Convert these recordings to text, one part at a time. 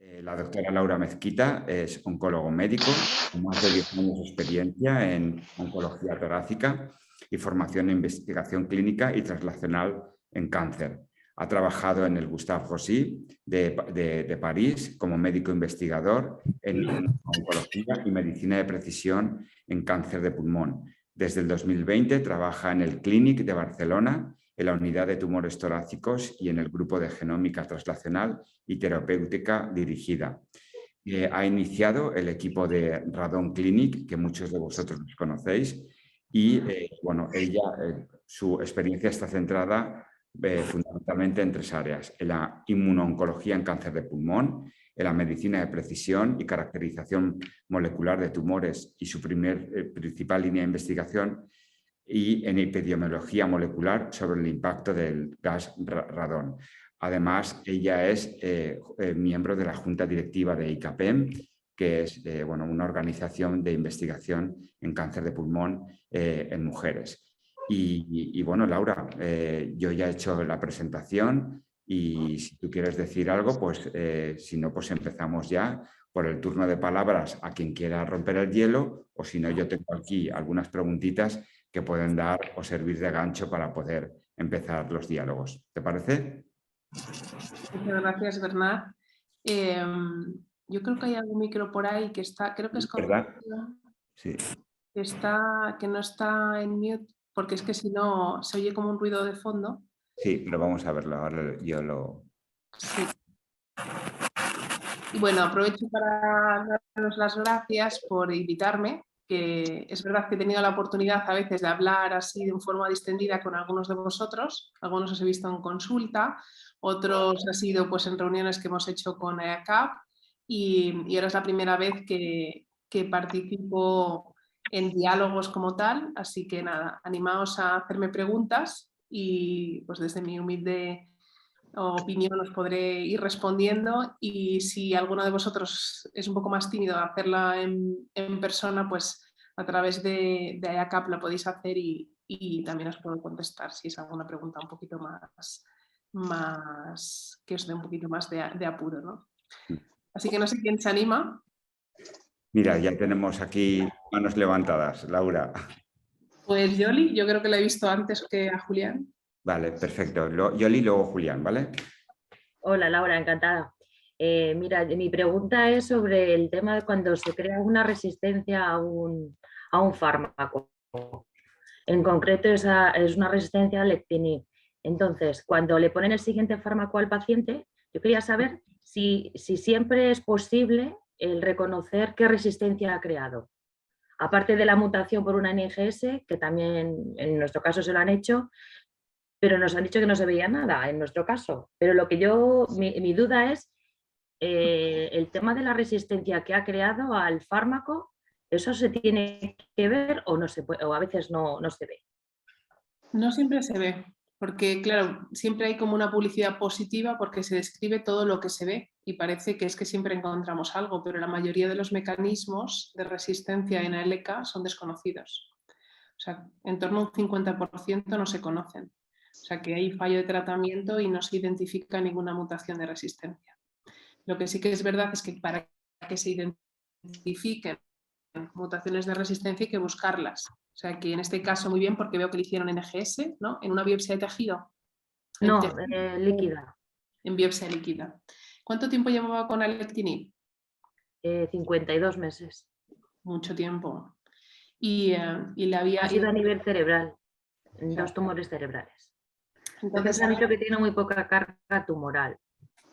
La doctora Laura Mezquita es oncólogo médico con más de 10 años de experiencia en oncología torácica y formación en investigación clínica y translacional en cáncer. Ha trabajado en el Gustave Roussy de París como médico investigador en oncología y medicina de precisión en cáncer de pulmón. Desde el 2020 trabaja en el Clínic de Barcelona, en la unidad de tumores torácicos y en el grupo de genómica translacional y terapéutica dirigida. Ha iniciado el equipo de Radon Clinic, que muchos de vosotros conocéis, y su experiencia está centrada fundamentalmente en 3 áreas: en la inmunooncología en cáncer de pulmón, en la medicina de precisión y caracterización molecular de tumores y su principal línea de investigación, y en epidemiología molecular sobre el impacto del gas radón. Además, ella es miembro de la junta directiva de ICAPEM, que es una organización de investigación en cáncer de pulmón en mujeres. Y bueno, Laura, yo ya he hecho la presentación y si tú quieres decir algo, pues si no, pues empezamos ya por el turno de palabras a quien quiera romper el hielo, o si no, yo tengo aquí algunas preguntitas que pueden dar o servir de gancho para poder empezar los diálogos. ¿Te parece? Muchas gracias, Bernat. Yo creo que hay algún micro por ahí que está, creo que es ¿Verdad? Sí. que no está en mute, porque es que si no se oye como un ruido de fondo. Sí, pero vamos a verlo. Ahora yo lo... Sí. Y bueno, aprovecho para daros las gracias por invitarme, que es verdad que he tenido la oportunidad a veces de hablar así de forma distendida con algunos de vosotros. Algunos os he visto en consulta, otros ha sido pues en reuniones que hemos hecho con EACAP y ahora es la primera vez que participo en diálogos como tal, así que nada, animaos a hacerme preguntas y pues desde mi humilde opinión os podré ir respondiendo, y si alguno de vosotros es un poco más tímido a hacerla en persona, pues a través de IACAP la podéis hacer y también os puedo contestar si es alguna pregunta un poquito más que os dé un poquito más de apuro, ¿no? Así que no sé quién se anima. Mira, ya tenemos aquí manos levantadas. Laura. Pues Yoli, yo creo que la he visto antes que a Julián. Vale, perfecto. Yoli, luego Julián, ¿vale? Hola Laura, encantada. Mira, mi pregunta es sobre el tema de cuando se crea una resistencia a un fármaco. En concreto esa es una resistencia al lectinib. Entonces, cuando le ponen el siguiente fármaco al paciente, yo quería saber si siempre es posible el reconocer qué resistencia ha creado. Aparte de la mutación por una NGS, que también en nuestro caso se lo han hecho, pero nos han dicho que no se veía nada en nuestro caso. Pero lo que mi duda es el tema de la resistencia que ha creado al fármaco. ¿Eso se tiene que ver o no se puede, o a veces no se ve? No siempre se ve, porque claro, siempre hay como una publicidad positiva porque se describe todo lo que se ve y parece que es que siempre encontramos algo, pero la mayoría de los mecanismos de resistencia en ALK son desconocidos. O sea, en torno a un 50% no se conocen. O sea, que hay fallo de tratamiento y no se identifica ninguna mutación de resistencia. Lo que sí que es verdad es que para que se identifiquen mutaciones de resistencia hay que buscarlas. O sea, que en este caso muy bien porque veo que le hicieron NGS, ¿no? En una biopsia de tejido. No, líquida. En biopsia líquida. ¿Cuánto tiempo llevaba con alectinib? 52 meses. Mucho tiempo. Y le había... Ha sido a nivel cerebral, en Claro. 2 tumores cerebrales. Entonces han dicho que tiene muy poca carga tumoral.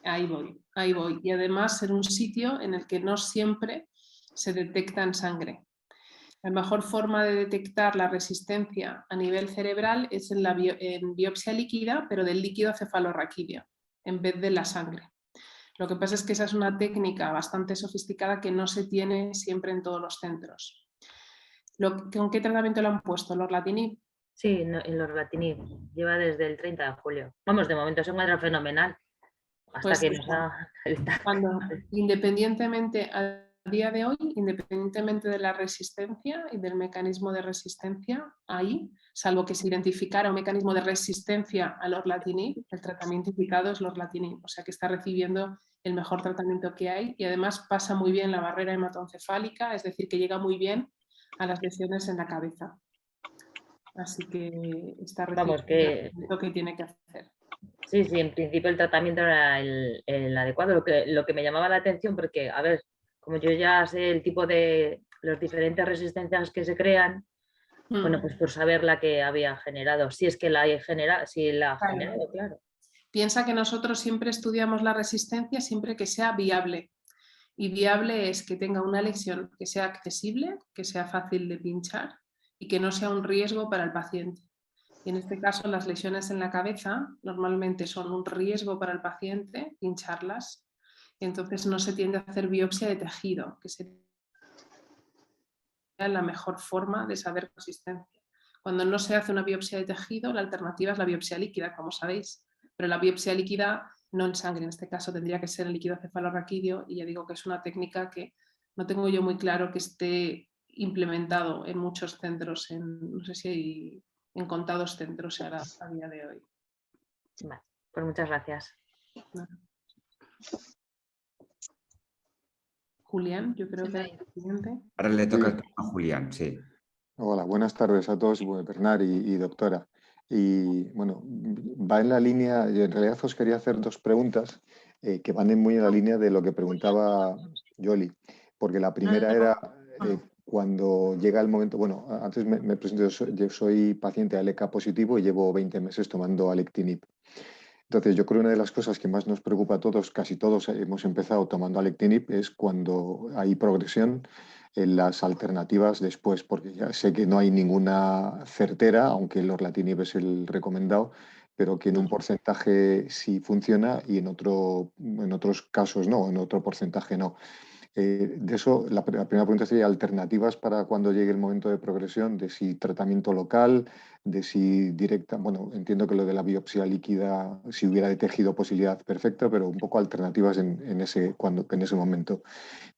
Ahí voy, ahí voy. Y además en un sitio en el que no siempre se detecta en sangre. La mejor forma de detectar la resistencia a nivel cerebral es en biopsia líquida, pero del líquido cefalorraquídeo, en vez de la sangre. Lo que pasa es que esa es una técnica bastante sofisticada que no se tiene siempre en todos los centros. ¿Con qué tratamiento lo han puesto? ¿Lorlatinib? Sí, el lorlatinib. Lleva desde el 30 de julio. Vamos, de momento se encuentra fenomenal. Hasta Pues que nos ha... Independientemente, a día de hoy, independientemente de la resistencia y del mecanismo de resistencia, ahí, salvo que se identificara un mecanismo de resistencia al lorlatinib, el tratamiento indicado es lorlatinib, o sea que está recibiendo el mejor tratamiento que hay y además pasa muy bien la barrera hematoencefálica, es decir, que llega muy bien a las lesiones en la cabeza. Así que está Vamos, recibiendo lo que tiene que hacer. sí, en principio el tratamiento era el adecuado. Lo que me llamaba la atención, porque, a ver, como yo ya sé el tipo de las diferentes resistencias que se crean, bueno, pues por saber la que había generado, si es que la he generado, si la ha generado, claro. Piensa que nosotros siempre estudiamos la resistencia siempre que sea viable. Y viable es que tenga una lesión que sea accesible, que sea fácil de pinchar y que no sea un riesgo para el paciente. Y en este caso las lesiones en la cabeza normalmente son un riesgo para el paciente pincharlas. Y entonces no se tiende a hacer biopsia de tejido, que sería la mejor forma de saber resistencia. Cuando no se hace una biopsia de tejido, la alternativa es la biopsia líquida, como sabéis. Pero la biopsia líquida, no en sangre, en este caso tendría que ser el líquido cefalorraquídeo, y ya digo que es una técnica que no tengo yo muy claro que esté implementado en muchos centros, no sé si hay en contados centros se hará a día de hoy. Vale, pues muchas gracias. Julián, yo creo que era el siguiente. Ahora le toca el turno a Julián, sí. Hola, buenas tardes a todos, Bernard y doctora. Y bueno, va en la línea, y en realidad os quería hacer dos preguntas que van muy en la línea de lo que preguntaba Yoli, porque la primera era cuando llega el momento, bueno, antes me presento, yo soy paciente ALK positivo y llevo 20 meses tomando alectinib. Entonces, yo creo que una de las cosas que más nos preocupa a todos, casi todos hemos empezado tomando alectinib, es cuando hay progresión en las alternativas después, porque ya sé que no hay ninguna certera, aunque el orlatinib es el recomendado, pero que en un porcentaje sí funciona y en otros casos no, en otro porcentaje no. De eso, la primera pregunta sería alternativas para cuando llegue el momento de progresión, de si tratamiento local, de si directa, bueno, entiendo que lo de la biopsia líquida, si hubiera de tejido posibilidad perfecta, pero un poco alternativas en ese momento.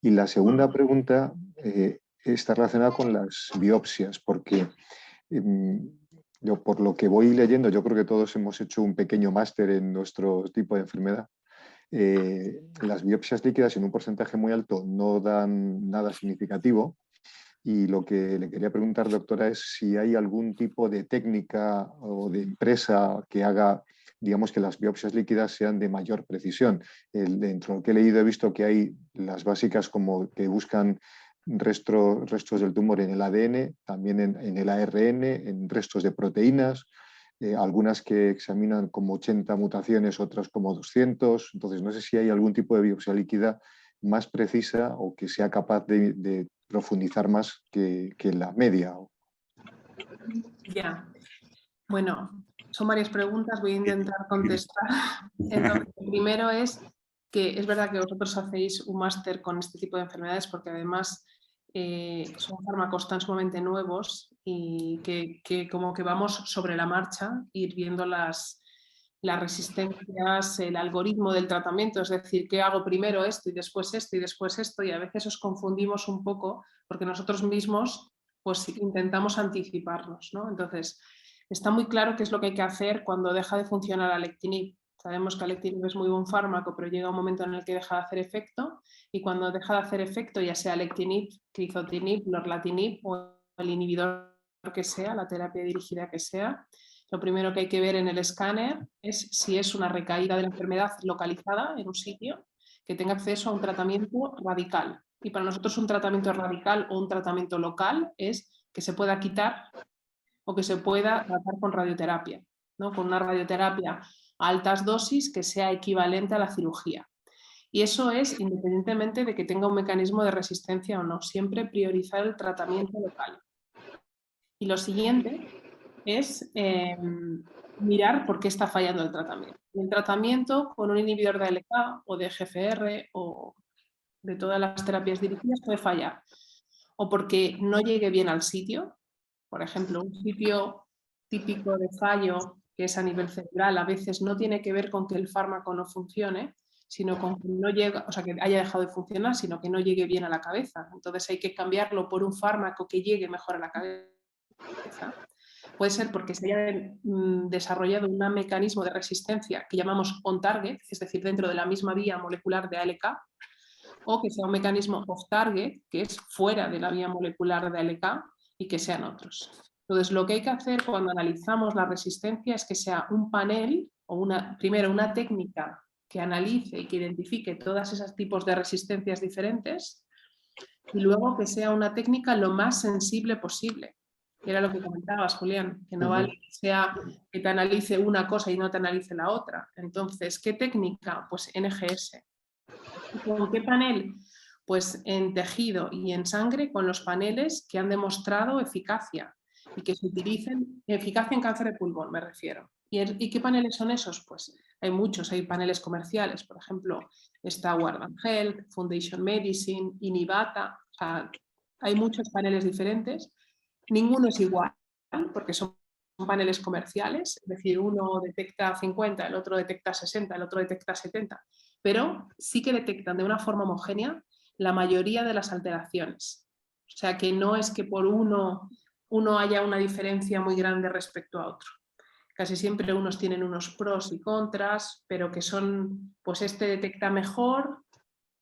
Y la segunda pregunta está relacionada con las biopsias, porque yo por lo que voy leyendo, yo creo que todos hemos hecho un pequeño máster en nuestro tipo de enfermedad. Las biopsias líquidas en un porcentaje muy alto no dan nada significativo. Y lo que le quería preguntar, doctora, es si hay algún tipo de técnica o de empresa que haga, digamos, que las biopsias líquidas sean de mayor precisión. Dentro de lo que he leído he visto que hay las básicas como que buscan restos del tumor en el ADN, también en el ARN, en restos de proteínas, algunas que examinan como 80 mutaciones, otras como 200. Entonces, no sé si hay algún tipo de biopsia líquida más precisa o que sea capaz de profundizar más que la media. Ya. Bueno, son varias preguntas, voy a intentar contestar. Entonces, lo primero es que es verdad que vosotros hacéis un máster con este tipo de enfermedades porque además son fármacos tan sumamente nuevos y que como que vamos sobre la marcha, ir viendo las resistencias, el algoritmo del tratamiento, es decir, ¿qué hago primero esto y después esto y después esto? Y a veces os confundimos un poco porque nosotros mismos pues intentamos anticiparnos, ¿no? Entonces, está muy claro qué es lo que hay que hacer cuando deja de funcionar alectinib. Sabemos que alectinib es muy buen fármaco, pero llega un momento en el que deja de hacer efecto y cuando deja de hacer efecto, ya sea alectinib, crizotinib, lorlatinib o el inhibidor que sea, la terapia dirigida que sea, lo primero que hay que ver en el escáner es si es una recaída de la enfermedad localizada en un sitio que tenga acceso a un tratamiento radical. Y para nosotros un tratamiento radical o un tratamiento local es que se pueda quitar o que se pueda tratar con radioterapia, ¿no? Con una radioterapia a altas dosis que sea equivalente a la cirugía. Y eso es independientemente de que tenga un mecanismo de resistencia o no, siempre priorizar el tratamiento local. Y lo siguiente es mirar por qué está fallando el tratamiento. El tratamiento con un inhibidor de ALK o de GFR o de todas las terapias dirigidas puede fallar. O porque no llegue bien al sitio. Por ejemplo, un sitio típico de fallo que es a nivel cerebral a veces no tiene que ver con que el fármaco no funcione, sino con que no llega, o sea, que haya dejado de funcionar, sino que no llegue bien a la cabeza. Entonces hay que cambiarlo por un fármaco que llegue mejor a la cabeza. Puede ser porque se haya desarrollado un mecanismo de resistencia que llamamos on-target, es decir, dentro de la misma vía molecular de ALK, o que sea un mecanismo off-target, que es fuera de la vía molecular de ALK y que sean otros. Entonces, lo que hay que hacer cuando analizamos la resistencia es que sea un panel o primero una técnica que analice y que identifique todos esos tipos de resistencias diferentes y luego que sea una técnica lo más sensible posible. Era lo que comentabas, Julián, que no vale que sea que te analice una cosa y no te analice la otra. Entonces, ¿qué técnica? Pues NGS. ¿Con qué panel? Pues en tejido y en sangre con los paneles que han demostrado eficacia y que se utilicen, eficacia en cáncer de pulmón me refiero. ¿Y qué paneles son esos? Pues hay muchos, hay paneles comerciales, por ejemplo, está Guardant Health, Foundation Medicine, Inivata, o sea, hay muchos paneles diferentes, ninguno es igual porque son paneles comerciales, es decir, uno detecta 50, el otro detecta 60, el otro detecta 70, pero sí que detectan de una forma homogénea la mayoría de las alteraciones. O sea que no es que por uno haya una diferencia muy grande respecto a otro. Casi siempre unos tienen unos pros y contras, pero que son, pues este detecta mejor,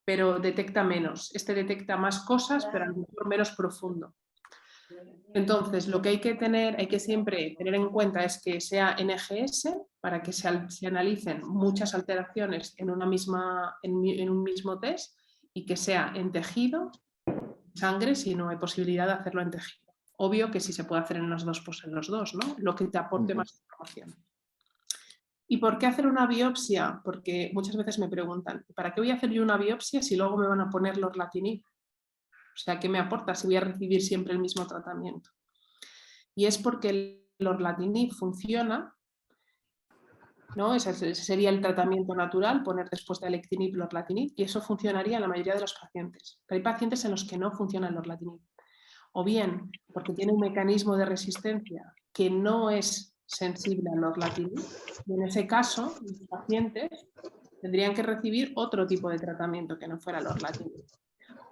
pero detecta menos. Este detecta más cosas, pero a lo mejor menos profundo. Entonces, lo que hay que siempre tener en cuenta es que sea NGS para que se analicen muchas alteraciones en un mismo test y que sea en tejido, sangre, si no hay posibilidad de hacerlo en tejido. Obvio que si se puede hacer en los dos, pues en los dos, ¿no? Lo que te aporte más información. ¿Y por qué hacer una biopsia? Porque muchas veces me preguntan, ¿para qué voy a hacer yo una biopsia si luego me van a poner lorlatinib? O sea, ¿qué me aporta si voy a recibir siempre el mismo tratamiento? Y es porque el lorlatinib funciona, ¿no? Ese sería el tratamiento natural, poner después de alectinib lorlatinib, y eso funcionaría en la mayoría de los pacientes. Pero hay pacientes en los que no funciona el lorlatinib. O bien porque tiene un mecanismo de resistencia que no es sensible al lorlatinib, y en ese caso los pacientes tendrían que recibir otro tipo de tratamiento que no fuera lorlatinib.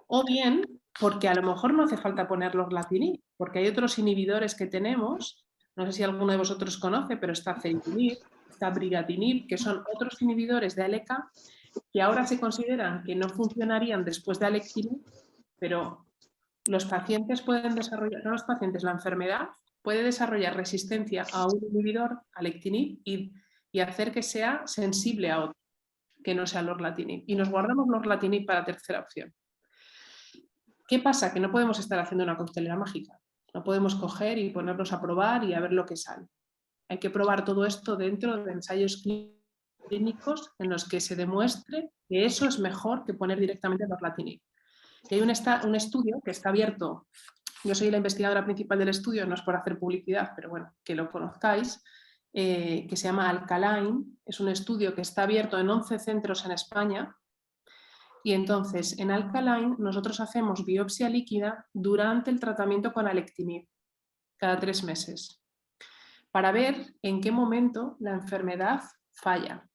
O bien porque a lo mejor no hace falta poner lorlatinib, porque hay otros inhibidores que tenemos, no sé si alguno de vosotros conoce, pero está ceritinib, está brigatinib, que son otros inhibidores de ALK que ahora se consideran que no funcionarían después de alectinib, pero los pacientes pueden desarrollar, no los pacientes, la enfermedad puede desarrollar resistencia a un inhibidor, alectinib, y hacer que sea sensible a otro, que no sea lorlatinib. Y nos guardamos lorlatinib para tercera opción. ¿Qué pasa? Que no podemos estar haciendo una coctelera mágica. No podemos coger y ponernos a probar y a ver lo que sale. Hay que probar todo esto dentro de ensayos clínicos en los que se demuestre que eso es mejor que poner directamente lorlatinib. Y hay un estudio que está abierto, yo soy la investigadora principal del estudio, no es por hacer publicidad, pero bueno, que lo conozcáis, que se llama Alkaline. Es un estudio que está abierto en 11 centros en España. Y entonces, en Alkaline, nosotros hacemos biopsia líquida durante el tratamiento con alectinib, cada 3 meses, para ver en qué momento la enfermedad falla.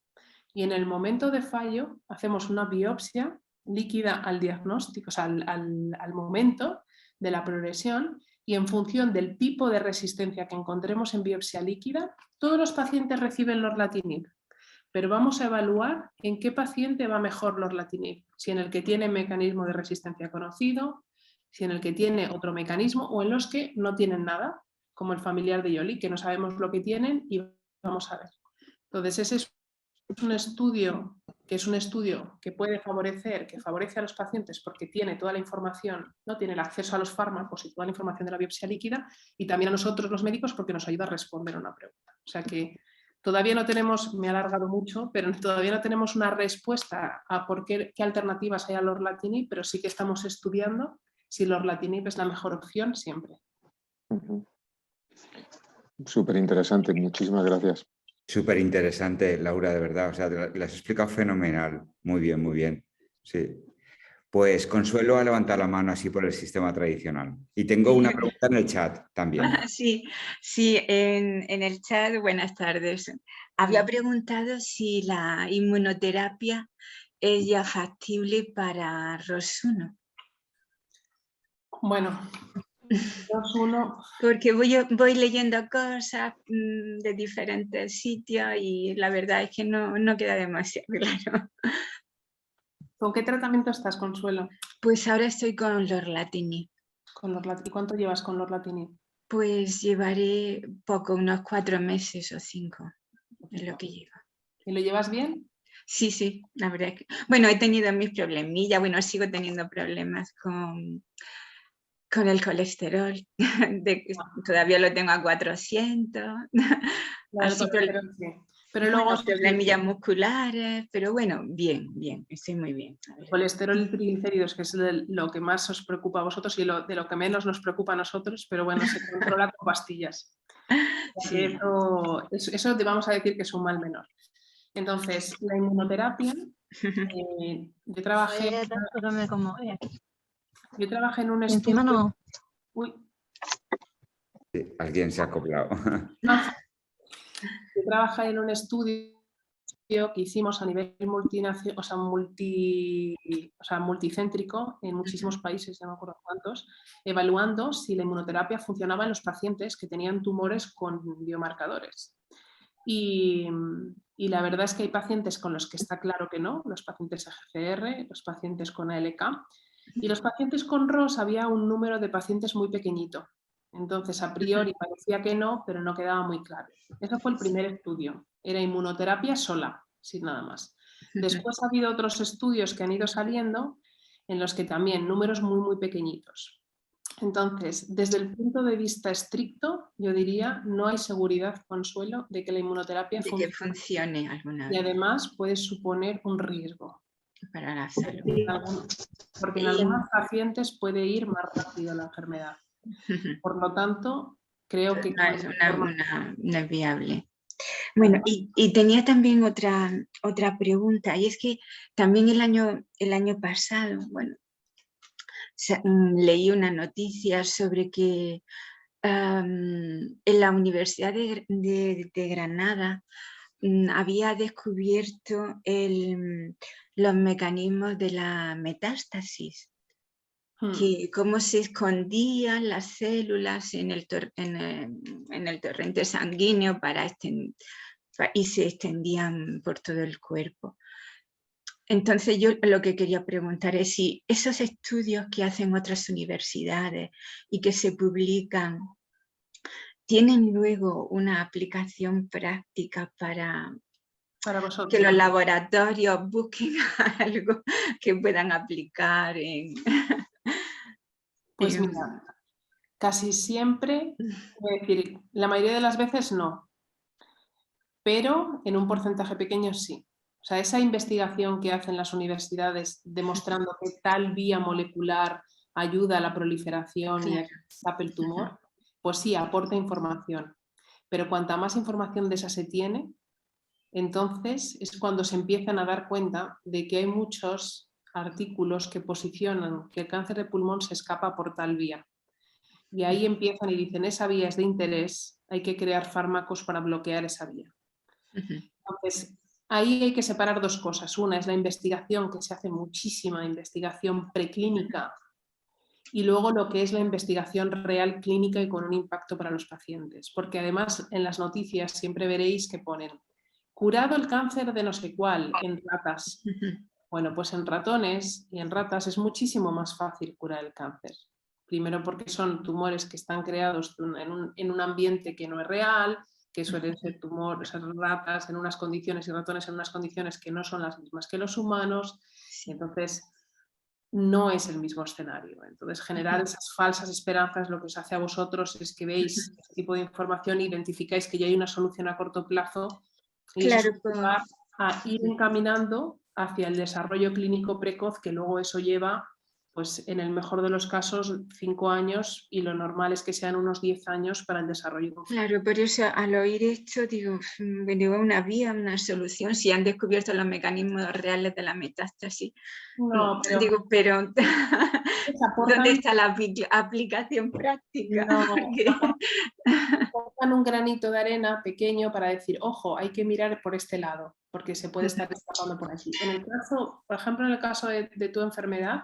Y en el momento de fallo, hacemos una biopsia líquida al diagnóstico, o sea, al momento de la progresión, y en función del tipo de resistencia que encontremos en biopsia líquida, todos los pacientes reciben lorlatinib. Pero vamos a evaluar en qué paciente va mejor lorlatinib, si en el que tiene mecanismo de resistencia conocido, si en el que tiene otro mecanismo o en los que no tienen nada, como el familiar de Yoli, que no sabemos lo que tienen y vamos a ver. Entonces ese es un estudio que puede favorecer, que favorece a los pacientes porque tiene toda la información, ¿no? Tiene el acceso a los fármacos y toda la información de la biopsia líquida, y también a nosotros los médicos porque nos ayuda a responder a una pregunta. O sea que todavía no tenemos, me he alargado mucho, pero todavía no tenemos una respuesta a por qué alternativas hay al lorlatinib, pero sí que estamos estudiando si lorlatinib es la mejor opción siempre. Súper interesante, muchísimas gracias. Súper interesante, Laura, de verdad. O sea, lo has explicado fenomenal. Muy bien, muy bien. Sí. Pues Consuelo ha levantado la mano así por el sistema tradicional. Y tengo una pregunta en el chat también. Sí, en el chat, buenas tardes. Había preguntado si la inmunoterapia es ya factible para ROS1. Bueno, 2, 1. Porque voy leyendo cosas de diferentes sitios y la verdad es que no queda demasiado claro. ¿Con qué tratamiento estás, Consuelo? Pues ahora estoy con Lorlatini. ¿Y cuánto llevas con Lorlatini? Pues llevaré poco, unos 4 meses o 5, es lo que llevo. ¿Y lo llevas bien? Sí, la verdad es que... Bueno, he tenido mis problemillas, bueno, sigo teniendo problemas con el colesterol, todavía lo tengo a 400, así pero luego problemillas musculares, pero bueno, bien, estoy muy bien. Colesterol y triglicéridos, que es lo que más os preocupa a vosotros y de lo que menos nos preocupa a nosotros, pero bueno, se controla con pastillas. Sí. Eso te vamos a decir que es un mal menor. Entonces, la inmunoterapia, yo trabajé en un estudio... Encima no. Uy. Sí, alguien se ha acoplado. Yo trabajé en un estudio que hicimos a nivel multicéntrico en muchísimos países, ya no me acuerdo cuántos, evaluando si la inmunoterapia funcionaba en los pacientes que tenían tumores con biomarcadores. Y la verdad es que hay pacientes con los que está claro que no, los pacientes EGFR, los pacientes con ALK, y los pacientes con ROS había un número de pacientes muy pequeñito. Entonces, a priori parecía que no, pero no quedaba muy claro. Ese fue el primer estudio. Era inmunoterapia sola, sin nada más. Después ha habido otros estudios que han ido saliendo en los que también números muy pequeñitos. Entonces, desde el punto de vista estricto, yo diría, no hay seguridad, Consuelo, de que la inmunoterapia funcione alguna vez. Y además puede suponer un riesgo. Para la salud. Porque en algunos pacientes puede ir más rápido la enfermedad. Por lo tanto, creo que no es viable. Bueno, y tenía también otra pregunta, y es que también el año pasado, bueno, leí una noticia sobre que en la Universidad de Granada había descubierto los mecanismos de la metástasis, que cómo se escondían las células en el torrente sanguíneo y se extendían por todo el cuerpo. Entonces yo lo que quería preguntar es si esos estudios que hacen otras universidades y que se publican tienen luego una aplicación práctica para que los laboratorios busquen algo que puedan aplicar en... Pues mira, casi siempre, es decir, la mayoría de las veces no, pero en un porcentaje pequeño sí. O sea, esa investigación que hacen las universidades demostrando que tal vía molecular ayuda a la proliferación y a que se tape el tumor, pues sí, aporta información. Pero cuanta más información de esa se tiene, entonces es cuando se empiezan a dar cuenta de que hay muchos artículos que posicionan que el cáncer de pulmón se escapa por tal vía. Y ahí empiezan y dicen, esa vía es de interés, hay que crear fármacos para bloquear esa vía. Entonces, ahí hay que separar dos cosas. Una es la investigación, que se hace muchísima investigación preclínica, y luego lo que es la investigación real clínica y con un impacto para los pacientes. Porque además en las noticias siempre veréis que ponen curado el cáncer de no sé cuál en ratas. Bueno, pues en ratones y en ratas es muchísimo más fácil curar el cáncer. Primero porque son tumores que están creados en un ambiente que no es real, que suelen ser tumores, ratas en unas condiciones y ratones en unas condiciones que no son las mismas que los humanos. Y entonces no es el mismo escenario. Entonces, generar esas falsas esperanzas lo que os hace a vosotros es que veis este tipo de información e identificáis que ya hay una solución a corto plazo y eso va a ir encaminando hacia el desarrollo clínico precoz, que luego eso lleva, pues en el mejor de los casos, 5 años, y lo normal es que sean unos 10 años para el desarrollo. Claro, por eso al oír esto digo, una vía, una solución, si han descubierto los mecanismos reales de la metástasis. No, pero... Digo, pero ¿dónde está la aplicación práctica? No, aportan un granito de arena pequeño para decir, ojo, hay que mirar por este lado, porque se puede estar escapando por aquí. En el caso, por ejemplo, en el caso de tu enfermedad,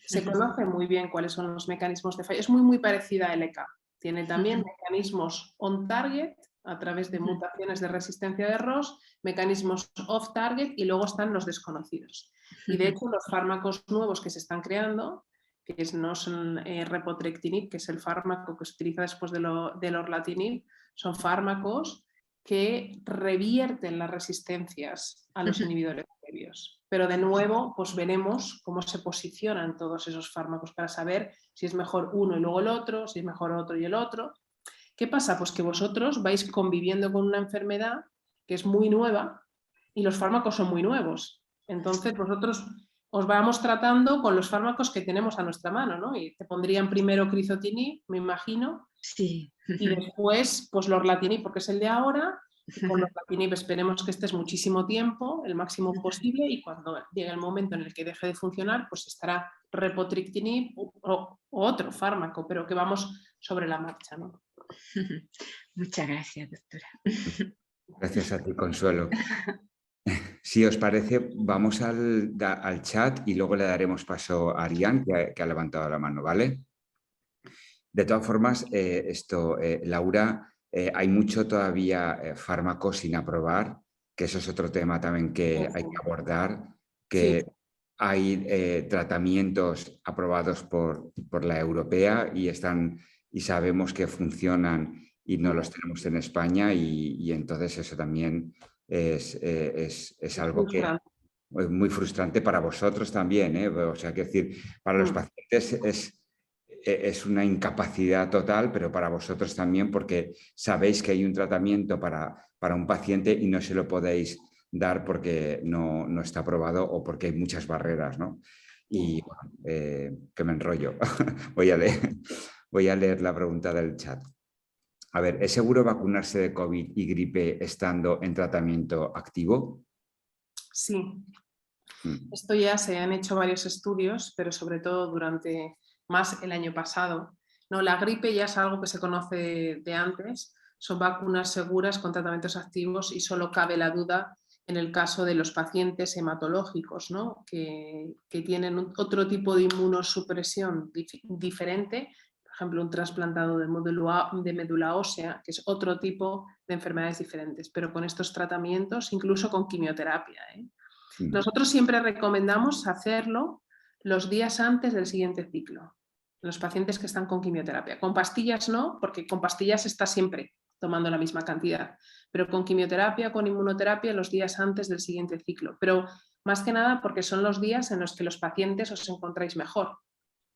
Se conoce muy bien cuáles son los mecanismos de fallo. Es muy parecida a LK. Tiene también mecanismos on-target a través de mutaciones de resistencia de ROS, mecanismos off-target y luego están los desconocidos. Y de hecho los fármacos nuevos que se están creando, que no son repotrectinib, que es el fármaco que se utiliza después del orlatinib, son fármacos que revierten las resistencias a los inhibidores previos. Pero de nuevo, pues veremos cómo se posicionan todos esos fármacos para saber si es mejor uno y luego el otro, si es mejor otro y el otro. ¿Qué pasa? Pues que vosotros vais conviviendo con una enfermedad que es muy nueva y los fármacos son muy nuevos. Entonces vosotros os vamos tratando con los fármacos que tenemos a nuestra mano, ¿no? Y te pondrían primero crizotinib, me imagino. Sí. Y después, pues lorlatinib, porque es el de ahora. Y con lorlatinib esperemos que estés muchísimo tiempo, el máximo posible, y cuando llegue el momento en el que deje de funcionar, pues estará repotrectinib o otro fármaco, pero que vamos sobre la marcha, ¿no? Muchas gracias, doctora. Gracias a ti, Consuelo. Si os parece, vamos al chat y luego le daremos paso a Arián, que ha levantado la mano, ¿vale? De todas formas, Laura, hay mucho todavía fármaco sin aprobar, que eso es otro tema también que hay que abordar, que Sí. hay tratamientos aprobados por la europea y sabemos que funcionan y no los tenemos en España y entonces eso también es algo que es muy frustrante para vosotros también, ¿eh? O sea, que decir, para los pacientes es una incapacidad total, pero para vosotros también, porque sabéis que hay un tratamiento para un paciente y no se lo podéis dar porque no está aprobado o porque hay muchas barreras, ¿no? Y bueno, que me enrollo. Voy a leer la pregunta del chat. A ver, ¿es seguro vacunarse de COVID y gripe estando en tratamiento activo? Sí. Esto ya se han hecho varios estudios, pero sobre todo durante más el año pasado. No, la gripe ya es algo que se conoce de antes, son vacunas seguras con tratamientos activos y solo cabe la duda en el caso de los pacientes hematológicos, ¿no? que tienen otro tipo de inmunosupresión diferente, por ejemplo un trasplantado de médula ósea, que es otro tipo de enfermedades diferentes, pero con estos tratamientos, incluso con quimioterapia, ¿eh? Nosotros siempre recomendamos hacerlo los días antes del siguiente ciclo, los pacientes que están con quimioterapia. Con pastillas no, porque con pastillas está siempre tomando la misma cantidad, pero con quimioterapia, con inmunoterapia, los días antes del siguiente ciclo. Pero más que nada porque son los días en los que los pacientes os encontráis mejor.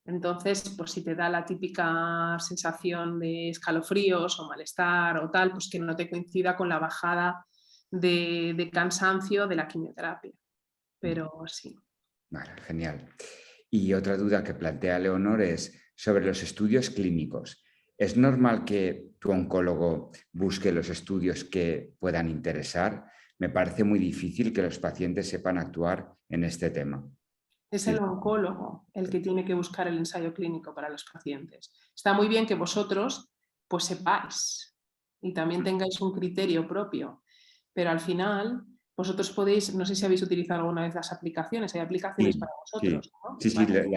Entonces, pues si te da la típica sensación de escalofríos o malestar o tal, pues que no te coincida con la bajada de cansancio de la quimioterapia. Pero sí. Vale, genial. Y otra duda que plantea Leonor es sobre los estudios clínicos. ¿Es normal que tu oncólogo busque los estudios que puedan interesar? Me parece muy difícil que los pacientes sepan actuar en este tema. Es el oncólogo el que tiene que buscar el ensayo clínico para los pacientes. Está muy bien que vosotros pues sepáis y también tengáis un criterio propio, pero al final vosotros podéis, no sé si habéis utilizado alguna vez las aplicaciones, hay aplicaciones para vosotros, sí. ¿no? Sí, vale.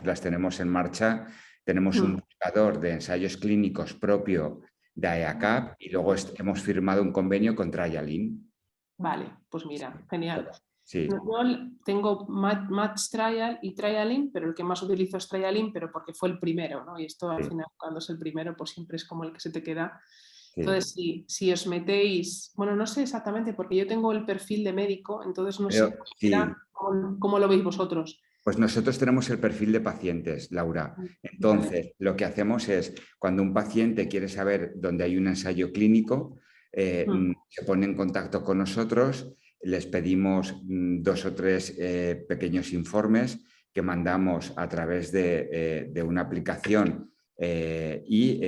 las tenemos en marcha. Tenemos un buscador de ensayos clínicos propio de AEACAP y luego hemos firmado un convenio con Trialin. Vale, pues mira, genial. Sí. Yo tengo Match Trial y Trialin, pero el que más utilizo es Trialin, pero porque fue el primero, ¿no? Y esto al final, cuando es el primero, pues siempre es como el que se te queda. Entonces, si os metéis, bueno, no sé exactamente, porque yo tengo el perfil de médico, entonces no sé cómo lo veis vosotros. Pues nosotros tenemos el perfil de pacientes, Laura. Entonces, lo que hacemos es, cuando un paciente quiere saber dónde hay un ensayo clínico, se pone en contacto con nosotros, les pedimos 2 o 3 pequeños informes que mandamos a través de una aplicación y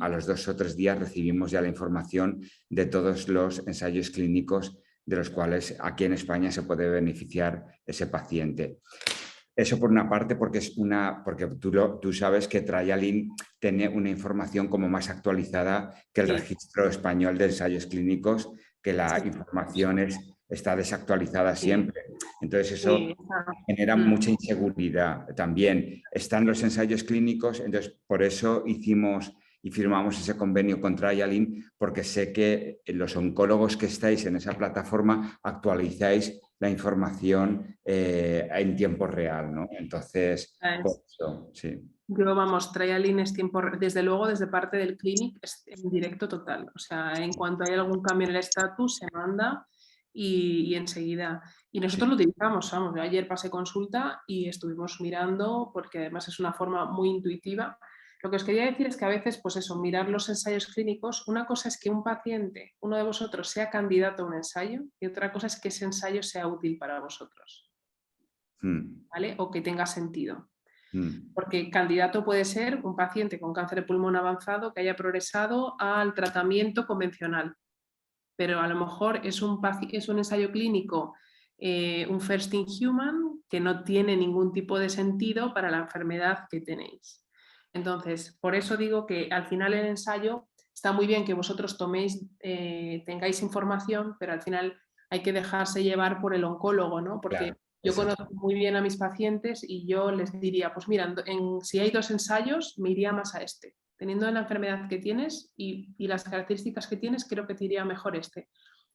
a los 2 o 3 días recibimos ya la información de todos los ensayos clínicos de los cuales aquí en España se puede beneficiar ese paciente. Eso por una parte porque tú sabes que Trialin tiene una información como más actualizada que el registro español de ensayos clínicos, que la información es está desactualizada siempre. Entonces eso genera mucha inseguridad también. Están los ensayos clínicos, entonces por eso hicimos y firmamos ese convenio con TrialIn, porque sé que los oncólogos que estáis en esa plataforma actualizáis la información en tiempo real, ¿no? Entonces, por eso, sí. Yo, vamos, TrialIn es desde luego, desde parte del clinic, es en directo total. O sea, en cuanto hay algún cambio en el estatus, se manda y enseguida. Y nosotros lo utilizamos, vamos, yo ayer pasé consulta y estuvimos mirando, porque además es una forma muy intuitiva. Lo que os quería decir es que a veces, pues eso, mirar los ensayos clínicos, una cosa es que un paciente, uno de vosotros, sea candidato a un ensayo y otra cosa es que ese ensayo sea útil para vosotros, ¿vale? O que tenga sentido. Porque candidato puede ser un paciente con cáncer de pulmón avanzado que haya progresado al tratamiento convencional, pero a lo mejor es un ensayo clínico, un first in human, que no tiene ningún tipo de sentido para la enfermedad que tenéis. Entonces, por eso digo que al final el ensayo está muy bien que vosotros tengáis información, pero al final hay que dejarse llevar por el oncólogo, ¿no? Porque claro, yo conozco muy bien a mis pacientes y yo les diría, pues mira, si hay 2 ensayos, me iría más a este. Teniendo la enfermedad que tienes y las características que tienes, creo que te iría mejor este.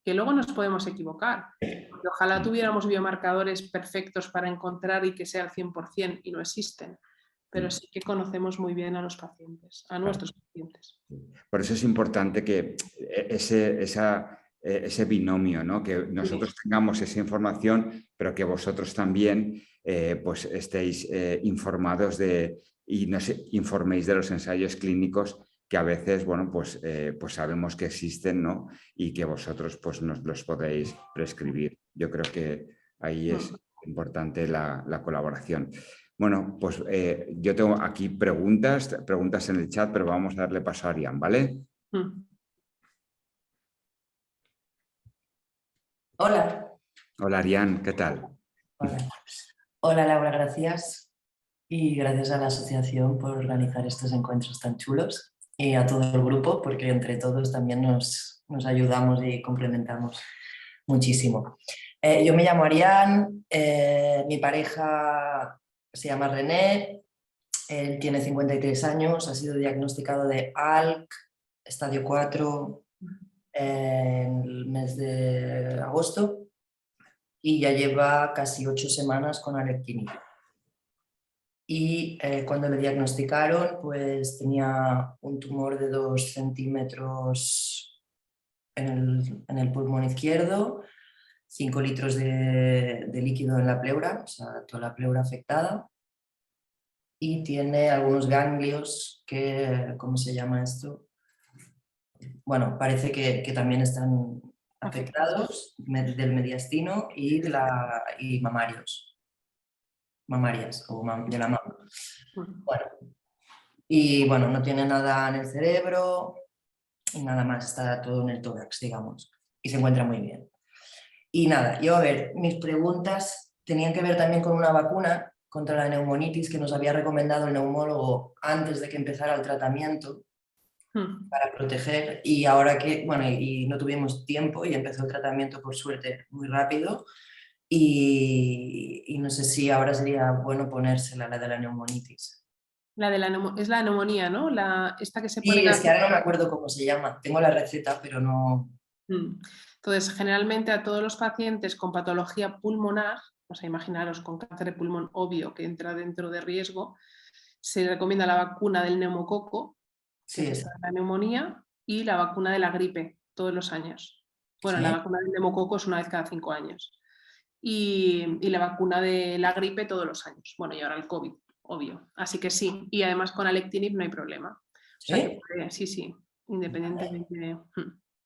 Que luego nos podemos equivocar. Porque ojalá tuviéramos biomarcadores perfectos para encontrar y que sea al 100% y no existen. Pero sí que conocemos muy bien a los pacientes, a nuestros pacientes. Por eso es importante que ese binomio, ¿no? Que nosotros tengamos esa información, pero que vosotros también pues estéis informados y nos informéis de los ensayos clínicos que a veces, bueno, pues sabemos que existen, ¿no? Y que vosotros pues nos los podéis prescribir. Yo creo que ahí es importante la colaboración. Bueno, pues yo tengo aquí preguntas en el chat, pero vamos a darle paso a Arián, ¿vale? Hola. Hola, Arián, ¿qué tal? Hola. Hola, Laura, gracias. Y gracias a la asociación por organizar estos encuentros tan chulos y a todo el grupo, porque entre todos también nos ayudamos y complementamos muchísimo. Yo me llamo Arián, mi pareja se llama René, él tiene 53 años, ha sido diagnosticado de ALK, estadio 4, en el mes de agosto y ya lleva casi 8 semanas con alectinib. Y cuando le diagnosticaron, pues tenía un tumor de 2 centímetros en el pulmón izquierdo, 5 litros de líquido en la pleura, o sea, toda la pleura afectada. Y tiene algunos ganglios que, ¿cómo se llama esto? Bueno, parece que también están afectados del mediastino y mamarios. Mamarias, o de la mama. Bueno, y bueno, no tiene nada en el cerebro y nada más, está todo en el tórax, digamos, y se encuentra muy bien. Y nada, yo a ver, mis preguntas tenían que ver también con una vacuna contra la neumonitis que nos había recomendado el neumólogo antes de que empezara el tratamiento para proteger, y ahora que, bueno, y no tuvimos tiempo y empezó el tratamiento por suerte muy rápido, y no sé si ahora sería bueno ponérsela, la de la neumonitis. Es la neumonía, ¿no? Esta que se pone. Sí, es que ahora no me acuerdo cómo se llama, tengo la receta, pero no... Entonces, generalmente a todos los pacientes con patología pulmonar, o sea, imaginaros con cáncer de pulmón obvio que entra dentro de riesgo, se recomienda la vacuna del neumococo, que es la neumonía, y la vacuna de la gripe todos los años. Bueno, la vacuna del neumococo es una vez cada 5 años. Y la vacuna de la gripe todos los años. Bueno, y ahora el COVID, obvio. Así que sí, y además con alectinib no hay problema. ¿Sí? O sea que sí, independientemente de...